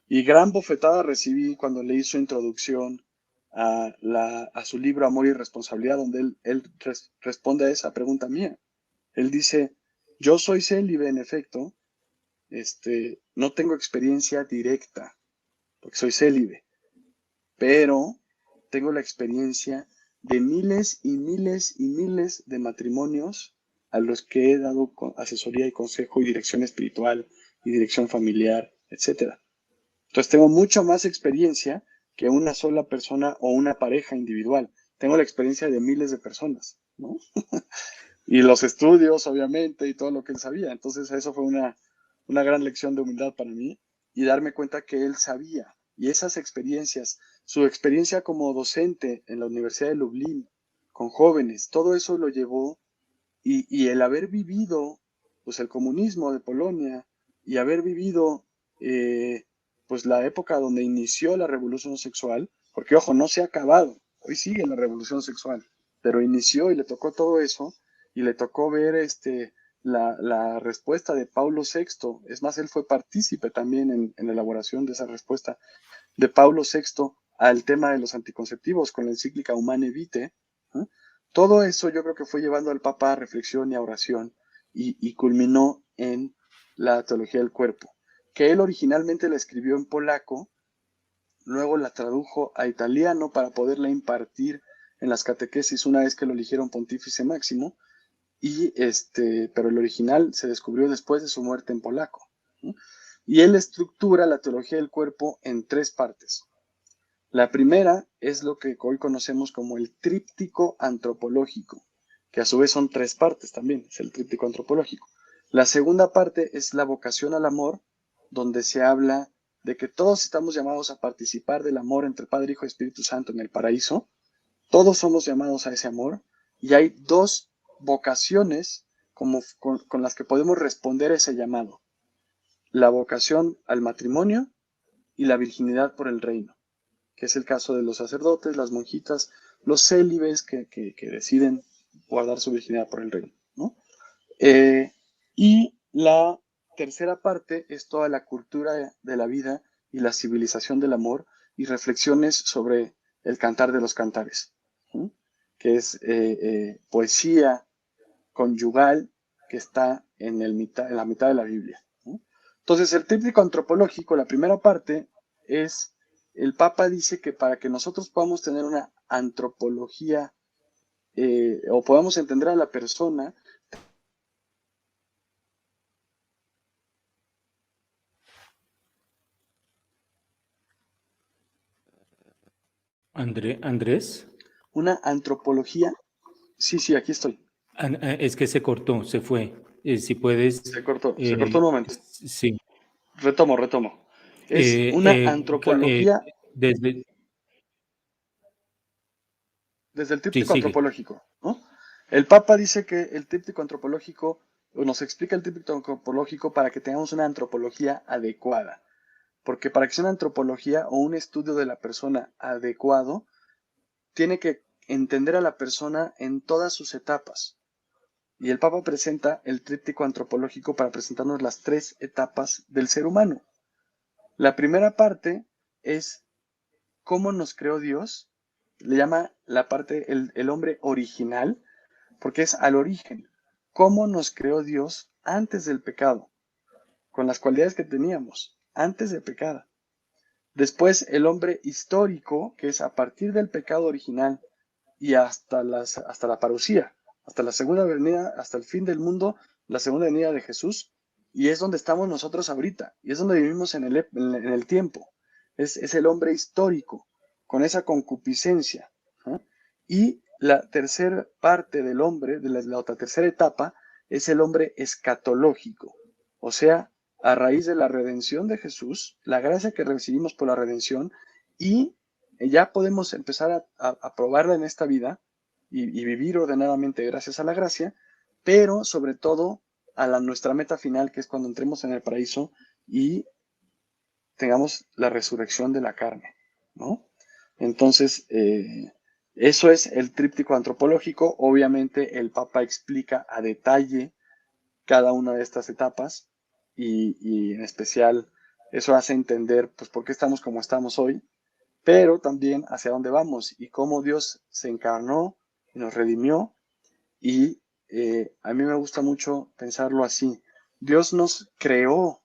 Y gran bofetada recibí cuando leí su introducción a su libro Amor y Responsabilidad, donde él responde a esa pregunta mía. Él dice, yo soy célibe en efecto, no tengo experiencia directa, porque soy célibe, pero tengo la experiencia de miles y miles y miles de matrimonios a los que he dado asesoría y consejo y dirección espiritual y dirección familiar, etcétera. Entonces tengo mucho más experiencia que una sola persona o una pareja individual. Tengo la experiencia de miles de personas, ¿no? Y los estudios, obviamente, y todo lo que él sabía. Entonces eso fue una gran lección de humildad para mí y darme cuenta que él sabía. Y esas experiencias, su experiencia como docente en la Universidad de Lublin, con jóvenes, todo eso lo llevó y el haber vivido pues el comunismo de Polonia y haber vivido pues la época donde inició la revolución sexual, porque ojo, no se ha acabado, hoy sigue la revolución sexual, pero inició y le tocó todo eso y le tocó ver la respuesta de Paulo VI, es más, él fue partícipe también en la elaboración de esa respuesta de Paulo VI al tema de los anticonceptivos con la encíclica Humane Vitae, ¿eh? Todo eso yo creo que fue llevando al Papa a reflexión y a oración y culminó en la teología del cuerpo, que él originalmente la escribió en polaco, luego la tradujo a italiano para poderla impartir en las catequesis una vez que lo eligieron pontífice máximo, pero el original se descubrió después de su muerte en polaco, ¿no? Y él estructura la teología del cuerpo en 3 partes. La primera es lo que hoy conocemos como el tríptico antropológico, que a su vez son 3 partes también, es el tríptico antropológico. La segunda parte es la vocación al amor, donde se habla de que todos estamos llamados a participar del amor entre Padre, Hijo y Espíritu Santo en el paraíso. Todos somos llamados a ese amor y hay 2 vocaciones con las que podemos responder a ese llamado. La vocación al matrimonio y la virginidad por el reino, que es el caso de los sacerdotes, las monjitas, los célibes que deciden guardar su virginidad por el reino, ¿no? Y la tercera parte es toda la cultura de la vida y la civilización del amor y reflexiones sobre el cantar de los cantares, ¿no? Que es poesía conyugal que está en la mitad de la Biblia, ¿no? Entonces, el tríptico antropológico, la primera parte es, el Papa dice que para que nosotros podamos tener una antropología o podamos entender a la persona. Andrés, Una antropología, sí, aquí estoy. es que se cortó, se fue. Si puedes, Se cortó un momento. sí. Retomo. Es Eh, una eh, ca- eh, antropología desde, desde el sí, tríptico sigue. antropológico, ¿no? El Papa dice que el tríptico antropológico, o nos explica el tríptico antropológico para que tengamos una antropología adecuada. Porque para que sea una antropología o un estudio de la persona adecuado, tiene que entender a la persona en todas sus etapas. Y el Papa presenta el tríptico antropológico para presentarnos las 3 etapas del ser humano. La primera parte es cómo nos creó Dios. Le llama la parte el hombre original, porque es al origen. Cómo nos creó Dios antes del pecado, con las cualidades que teníamos antes del pecado. Después el hombre histórico, que es a partir del pecado original y hasta la parucía, hasta la segunda venida, hasta el fin del mundo, la segunda venida de Jesús, y es donde estamos nosotros ahorita, y es donde vivimos en el tiempo. Es el hombre histórico, con esa concupiscencia, ¿no? Y la tercera parte del hombre, de la otra tercera etapa, es el hombre escatológico, o sea, a raíz de la redención de Jesús, la gracia que recibimos por la redención, y ya podemos empezar a probarla en esta vida y vivir ordenadamente gracias a la gracia, pero sobre todo a nuestra meta final, que es cuando entremos en el paraíso y tengamos la resurrección de la carne, ¿no? Entonces, eso es el tríptico antropológico. Obviamente el Papa explica a detalle cada una de estas etapas y en especial eso hace entender pues por qué estamos como estamos hoy, pero también hacia dónde vamos y cómo Dios se encarnó y nos redimió. Y a mí me gusta mucho pensarlo así. Dios nos creó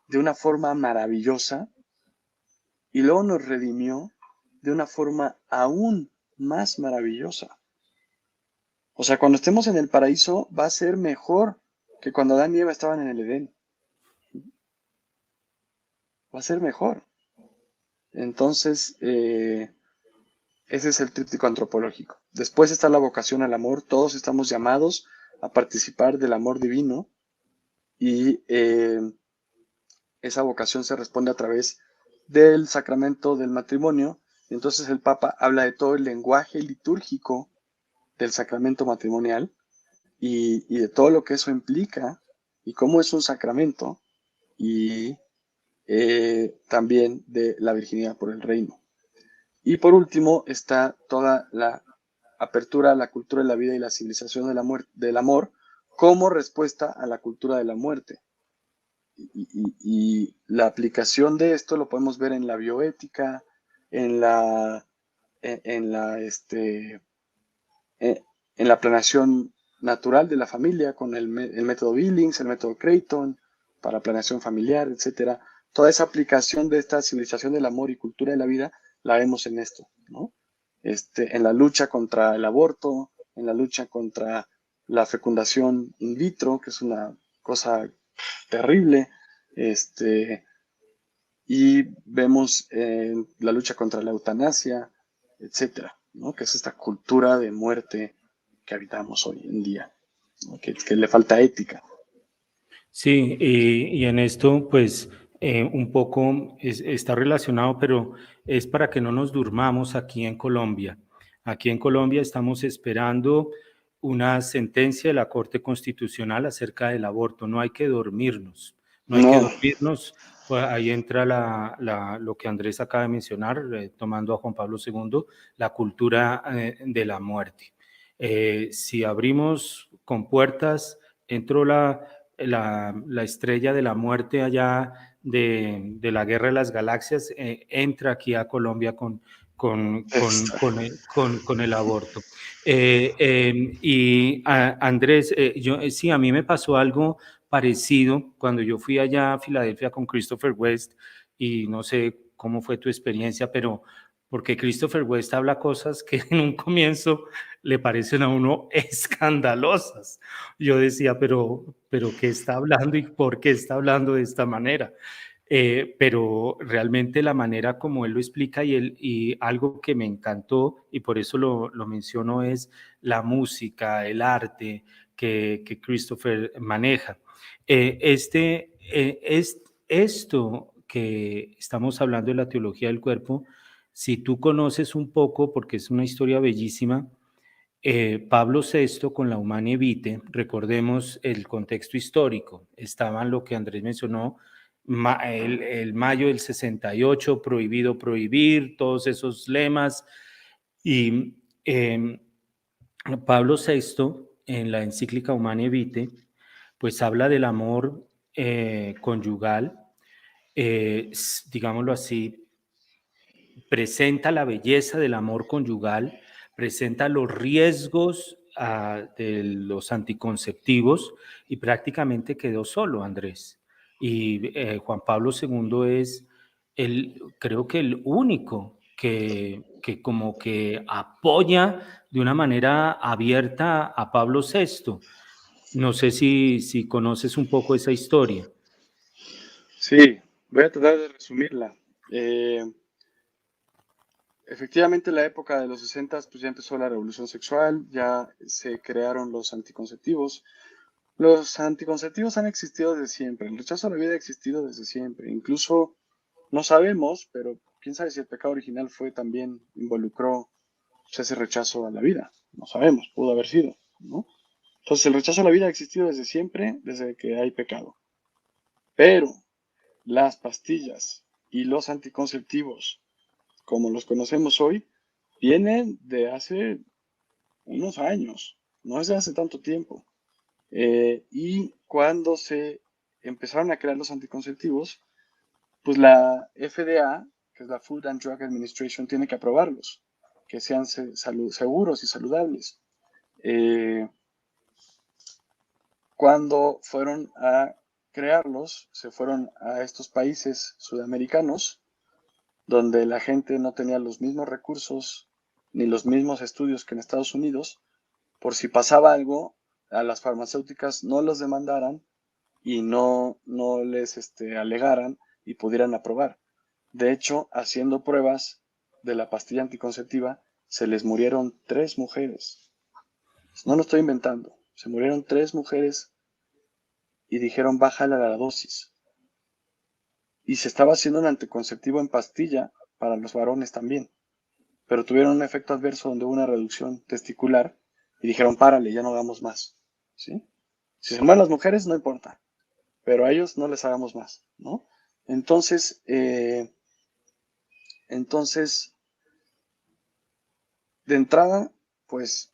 de una forma maravillosa y luego nos redimió de una forma aún más maravillosa. O sea, cuando estemos en el paraíso va a ser mejor que cuando Adán y Eva estaban en el Edén. Va a ser mejor. Entonces, ese es el tríptico antropológico. Después está la vocación al amor. Todos estamos llamados a participar del amor divino y esa vocación se responde a través del sacramento del matrimonio. Y entonces el Papa habla de todo el lenguaje litúrgico del sacramento matrimonial y de todo lo que eso implica y cómo es un sacramento y también de la virginidad por el reino. Y por último está toda la apertura a la cultura de la vida y la civilización de la del amor como respuesta a la cultura de la muerte. Y la aplicación de esto lo podemos ver en la bioética, en la, en la, en la planeación natural de la familia con el método Billings, el método Creighton para planeación familiar, etcétera. Toda esa aplicación de esta civilización del amor y cultura de la vida la vemos en esto, ¿no? En la lucha contra el aborto, en la lucha contra la fecundación in vitro, que es una cosa terrible, y vemos la lucha contra la eutanasia, etcétera, ¿no? Que es esta cultura de muerte que habitamos hoy en día, ¿no? Que le falta ética. Sí, y en esto, pues, un poco está relacionado, pero es para que no nos durmamos aquí en Colombia. Aquí en Colombia estamos esperando una sentencia de la Corte Constitucional acerca del aborto. No hay que dormirnos, no hay que No, dormirnos. Pues ahí entra lo que Andrés acaba de mencionar, tomando a Juan Pablo II, la cultura de la muerte. Si abrimos con puertas, entró la estrella de la muerte allá de la Guerra de las Galaxias, entra aquí a Colombia con el aborto. Andrés, sí, a mí me pasó algo parecido cuando yo fui allá a Filadelfia con Christopher West y no sé cómo fue tu experiencia, pero porque Christopher West habla cosas que en un comienzo le parecen a uno escandalosas. Yo decía, pero ¿qué está hablando y por qué está hablando de esta manera? Pero realmente la manera como él lo explica y algo que me encantó y por eso lo menciono es la música, el arte que Christopher maneja. Es esto que estamos hablando de la teología del cuerpo, si tú conoces un poco, porque es una historia bellísima, Pablo VI con la Humanae Vitae, recordemos el contexto histórico, estaban lo que Andrés mencionó, el mayo del 68, prohibido prohibir, todos esos lemas, y Pablo VI en la encíclica Humanae Vitae, pues habla del amor conyugal, digámoslo así, presenta la belleza del amor conyugal, presenta los riesgos de los anticonceptivos y prácticamente quedó solo Andrés. Y Juan Pablo II es creo que el único que como que apoya de una manera abierta a Pablo VI. No sé si conoces un poco esa historia. sí, voy a tratar de resumirla. Eh, Efectivamente, en la época de los 60 pues ya empezó la revolución sexual, ya se crearon los anticonceptivos. Los anticonceptivos han existido desde siempre, el rechazo a la vida ha existido desde siempre. Incluso no sabemos, pero quién sabe si el pecado original fue también, involucró pues, ese rechazo a la vida. No sabemos, pudo haber sido, ¿no? Entonces el rechazo a la vida ha existido desde siempre, desde que hay pecado. Pero las pastillas y los anticonceptivos, como los conocemos hoy, vienen de hace unos años, no es de hace tanto tiempo. Y cuando se empezaron a crear los anticonceptivos, pues la FDA, que es la Food and Drug Administration, tiene que aprobarlos, que sean seguros y saludables. Eh, Cuando fueron a crearlos, se fueron a estos países sudamericanos, donde la gente no tenía los mismos recursos ni los mismos estudios que en Estados Unidos, por si pasaba algo, a las farmacéuticas no los demandaran y no les alegaran y pudieran aprobar. De hecho, haciendo pruebas de la pastilla anticonceptiva, se les murieron 3 mujeres. No lo estoy inventando. Se murieron 3 mujeres y dijeron bájale a la dosis. Y se estaba haciendo un anticonceptivo en pastilla para los varones también. Pero tuvieron un efecto adverso donde hubo una reducción testicular y dijeron párale, ya no hagamos más. ¿Sí? Si se mueren las mujeres, no importa. Pero a ellos no les hagamos más, ¿no? Entonces, de entrada, pues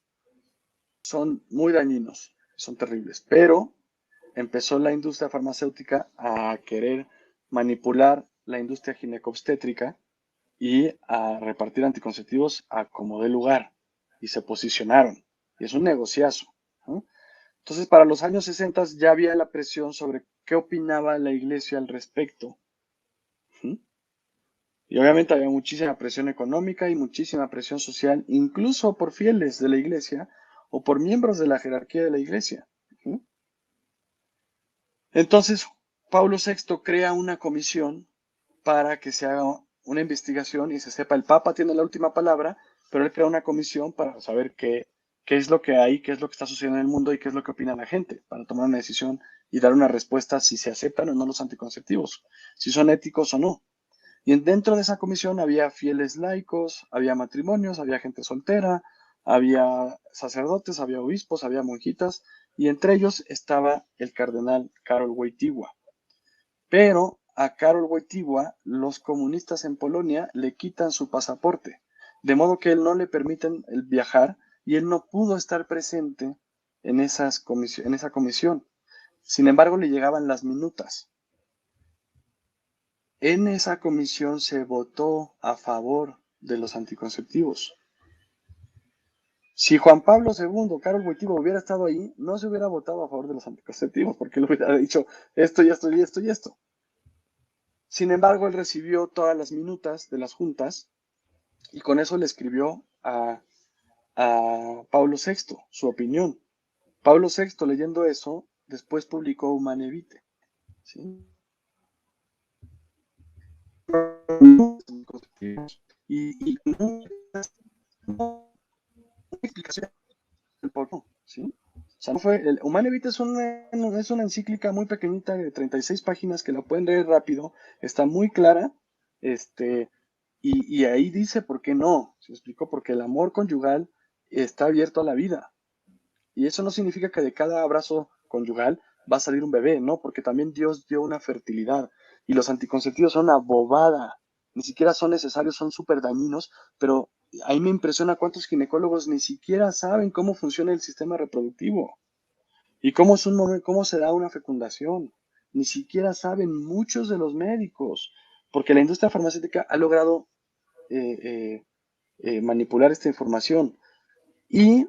son muy dañinos, son terribles. Pero empezó la industria farmacéutica a querer manipular la industria ginecobstétrica y a repartir anticonceptivos a como dé lugar. Y se posicionaron. Y es un negociazo, ¿no? Entonces, para los años 60 ya había la presión sobre qué opinaba la iglesia al respecto. ¿Sí? Y obviamente había muchísima presión económica y muchísima presión social, incluso por fieles de la iglesia o por miembros de la jerarquía de la iglesia. ¿Sí? Entonces, Pablo VI crea una comisión para que se haga una investigación y se sepa, el Papa tiene la última palabra, pero él crea una comisión para saber qué es lo que hay, qué es lo que está sucediendo en el mundo y qué es lo que opina la gente, para tomar una decisión y dar una respuesta si se aceptan o no los anticonceptivos, si son éticos o no. Y dentro de esa comisión había fieles laicos, había matrimonios, había gente soltera, había sacerdotes, había obispos, había monjitas, y entre ellos estaba el cardenal Karol Wojtyła. Pero a Karol Wojtyła los comunistas en Polonia le quitan su pasaporte, de modo que él no le permiten el viajar y él no pudo estar presente en esa comisión. Sin embargo, le llegaban las minutas. En esa comisión se votó a favor de los anticonceptivos. Si Juan Pablo II, Karol Wojtyła, hubiera estado ahí, no se hubiera votado a favor de los anticonceptivos, porque él hubiera dicho esto y esto y esto y esto. Sin embargo, él recibió todas las minutas de las juntas y con eso le escribió a Pablo VI su opinión. Pablo VI, leyendo eso, después publicó Humane Vitae. ¿Sí? Y no explicación del por qué, ¿sí? O sea, no fue, el Humane Vitae es una encíclica muy pequeñita de 36 páginas que la pueden leer rápido, está muy clara, y ahí dice por qué no, se explicó, porque el amor conyugal está abierto a la vida. Y eso no significa que de cada abrazo conyugal va a salir un bebé, ¿no? Porque también Dios dio una fertilidad y los anticonceptivos son una bobada, ni siquiera son necesarios, son súper dañinos, pero ahí me impresiona cuántos ginecólogos ni siquiera saben cómo funciona el sistema reproductivo y cómo se da una fecundación. Ni siquiera saben muchos de los médicos, porque la industria farmacéutica ha logrado manipular esta información. Y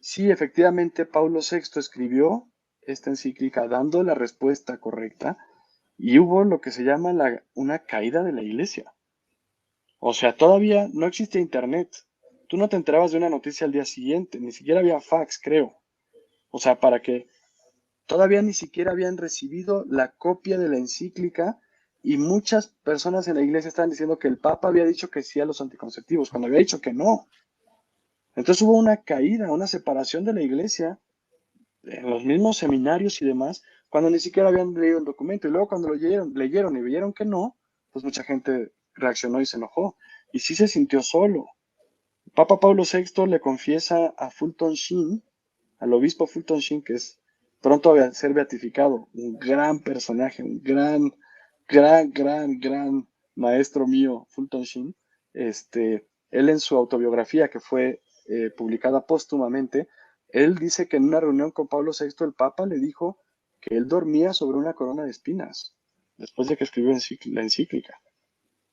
sí, efectivamente, Paulo VI escribió esta encíclica dando la respuesta correcta y hubo lo que se llama una caída de la iglesia. O sea, todavía no existía internet. Tú no te enterabas de una noticia al día siguiente, ni siquiera había fax, creo. O sea, para que todavía ni siquiera habían recibido la copia de la encíclica y muchas personas en la iglesia estaban diciendo que el Papa había dicho que sí a los anticonceptivos, cuando había dicho que no. Entonces hubo una caída, una separación de la iglesia en los mismos seminarios y demás, cuando ni siquiera habían leído el documento. Y luego cuando lo leyeron y vieron que no, pues mucha gente reaccionó y se enojó. Y sí se sintió solo. Papa Pablo VI le confiesa a Fulton Sheen, al obispo Fulton Sheen, que es pronto a ser beatificado, un gran personaje, un gran maestro mío, Fulton Sheen. Él en su autobiografía, que fue publicada póstumamente, él dice que en una reunión con Pablo VI el Papa le dijo que él dormía sobre una corona de espinas, después de que escribió la encíclica.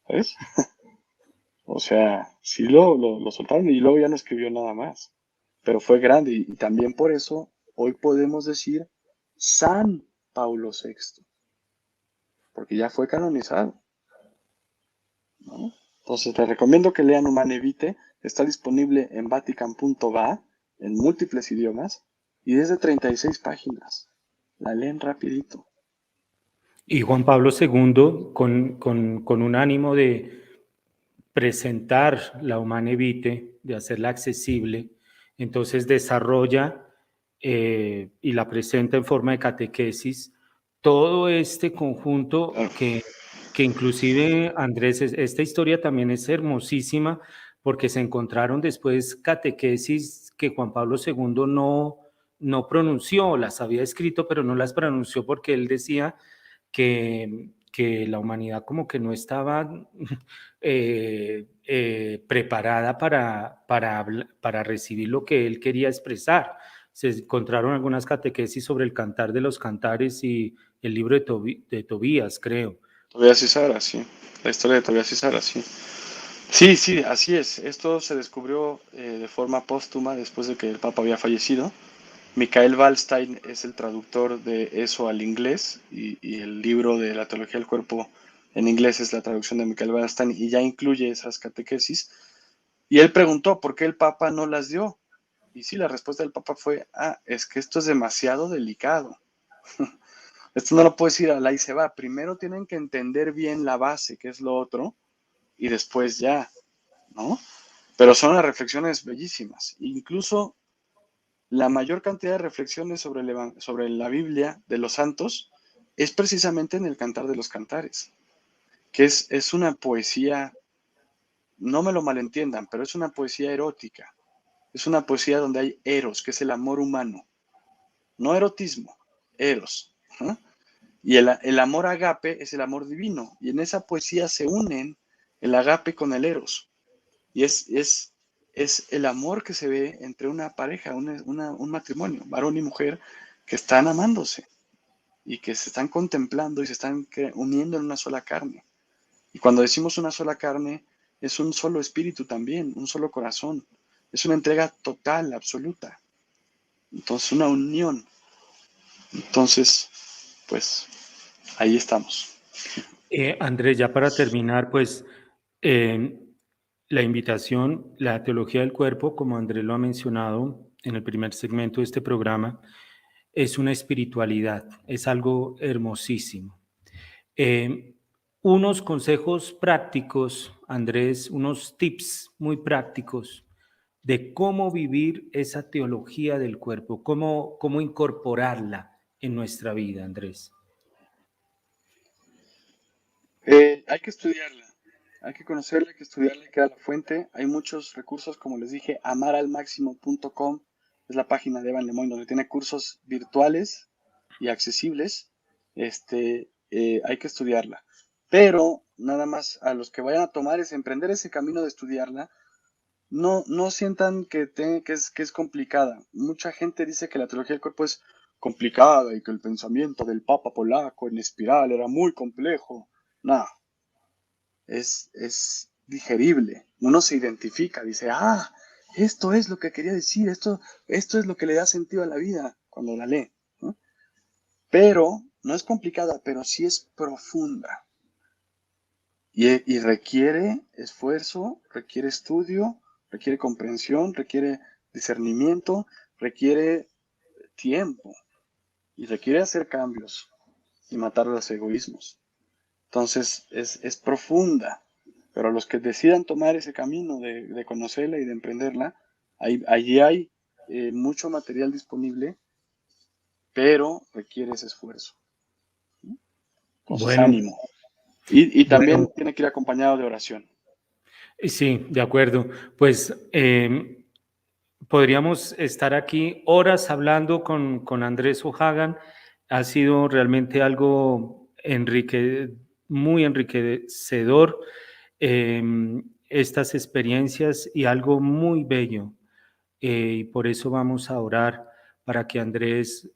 ¿Sabes? O sea, sí lo soltaron y luego ya no escribió nada más. Pero fue grande y también por eso hoy podemos decir San Pablo VI, porque ya fue canonizado, ¿no? Entonces les recomiendo que lean Humane Vitae, está disponible en vatican.va, en múltiples idiomas y es de 36 páginas. La leen rapidito. Y Juan Pablo II, con un ánimo de presentar la Humane Vitae, de hacerla accesible, entonces desarrolla y la presenta en forma de catequesis, todo este conjunto Claro. que inclusive, Andrés, esta historia también es hermosísima porque se encontraron después catequesis que Juan Pablo II no pronunció, las había escrito, pero no las pronunció porque él decía que la humanidad como que no estaba preparada para recibir lo que él quería expresar. Se encontraron algunas catequesis sobre el cantar de los cantares y el libro de Tobías, creo. Tobías y Sara, sí. La historia de Tobías y Sara, sí. Sí, sí, así es. Esto se descubrió de forma póstuma después de que el Papa había fallecido. Michael Wallstein es el traductor de eso al inglés y el libro de la teología del cuerpo en inglés es la traducción de Michael Wallstein y ya incluye esas catequesis. Y él preguntó por qué el Papa no las dio. Y sí, la respuesta del Papa fue, es que esto es demasiado delicado. Esto no lo puedes ir a la y se va. Primero tienen que entender bien la base, que es lo otro, y después ya, ¿no? Pero son las reflexiones bellísimas. Incluso la mayor cantidad de reflexiones sobre la Biblia de los santos es precisamente en el Cantar de los Cantares, que es una poesía, no me lo malentiendan, pero es una poesía erótica. Es una poesía donde hay eros, que es el amor humano. No erotismo, eros. ¿No? Y el amor agape es el amor divino. Y en esa poesía se unen el agape con el eros. Y es el amor que se ve entre una pareja, un matrimonio, varón y mujer, que están amándose y que se están contemplando y se están uniendo en una sola carne. Y cuando decimos una sola carne, es un solo espíritu también, un solo corazón. Es una entrega total, absoluta. Entonces, una unión. Entonces, pues, ahí estamos. Andrés, ya para terminar, pues eh, la invitación, la teología del cuerpo, como Andrés lo ha mencionado en el primer segmento de este programa, es una espiritualidad, es algo hermosísimo. Eh, Unos consejos prácticos, Andrés, unos tips muy prácticos de cómo vivir esa teología del cuerpo, cómo incorporarla en nuestra vida, Andrés. Hay que estudiarla, hay que conocerla, hay que estudiarla, hay que dar la fuente. Hay muchos recursos, como les dije, amaralmaximo.com es la página de Evan Lemoyne, donde tiene cursos virtuales y accesibles. Hay que estudiarla. Pero nada más a los que vayan a tomar emprender ese camino de estudiarla, no sientan que es complicada. Mucha gente dice que la teología del cuerpo es complicada y que el pensamiento del Papa polaco en espiral era muy complejo. No, es digerible. Uno se identifica, dice, esto es lo que quería decir, esto es lo que le da sentido a la vida cuando la lee, ¿no? Pero no es complicada, pero sí es profunda. Y requiere esfuerzo, requiere estudio, requiere comprensión, requiere discernimiento, requiere tiempo y requiere hacer cambios y matar los egoísmos. Entonces es profunda, pero los que decidan tomar ese camino de conocerla y de emprenderla, allí hay mucho material disponible, pero requiere ese esfuerzo. Entonces Bueno, ánimo. Y bueno, también tiene que ir acompañado de oración. sí, de acuerdo. Pues podríamos estar aquí horas hablando con Andrés O'Hagan. Ha sido realmente algo muy enriquecedor estas experiencias y algo muy bello. Y por eso vamos a orar para que Andrés,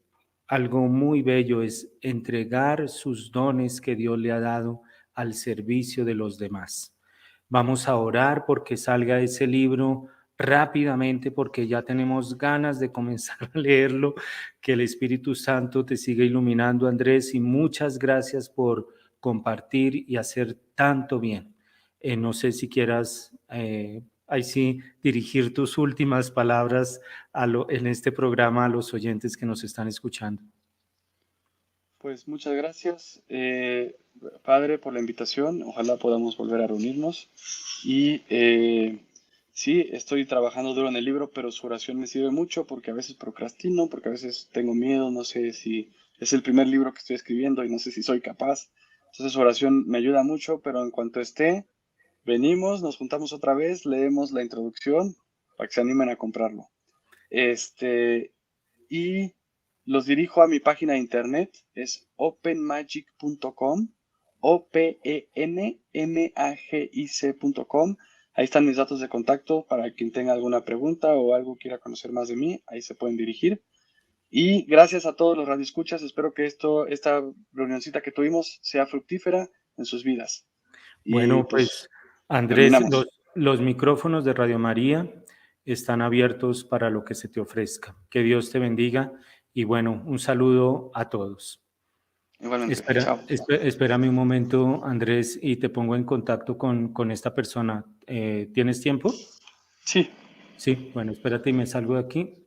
algo muy bello es entregar sus dones que Dios le ha dado al servicio de los demás. Vamos a orar porque salga ese libro rápidamente porque ya tenemos ganas de comenzar a leerlo. Que el Espíritu Santo te siga iluminando, Andrés, y muchas gracias por compartir y hacer tanto bien. No sé si quieras ahí sí, dirigir tus últimas palabras en este programa a los oyentes que nos están escuchando. Pues muchas gracias, padre, por la invitación. Ojalá podamos volver a reunirnos. Y sí, estoy trabajando duro en el libro, pero su oración me sirve mucho porque a veces procrastino, porque a veces tengo miedo, no sé si es el primer libro que estoy escribiendo y no sé si soy capaz. Entonces su oración me ayuda mucho, pero en cuanto esté, venimos, nos juntamos otra vez, leemos la introducción para que se animen a comprarlo. Este, y los dirijo a mi página de internet, es openmagic.com, openmagic.com. Ahí están mis datos de contacto para quien tenga alguna pregunta o algo quiera conocer más de mí, ahí se pueden dirigir. Y gracias a todos los radioescuchas, espero que esta reunioncita que tuvimos sea fructífera en sus vidas. Y Bueno, pues pues Andrés, terminamos. los micrófonos de Radio María están abiertos para lo que se te ofrezca. Que Dios te bendiga y bueno, un saludo a todos. Igualmente, chao. Espérame un momento, Andrés, y te pongo en contacto con esta persona. ¿Tienes tiempo? Sí. Sí, bueno, espérate y me salgo de aquí.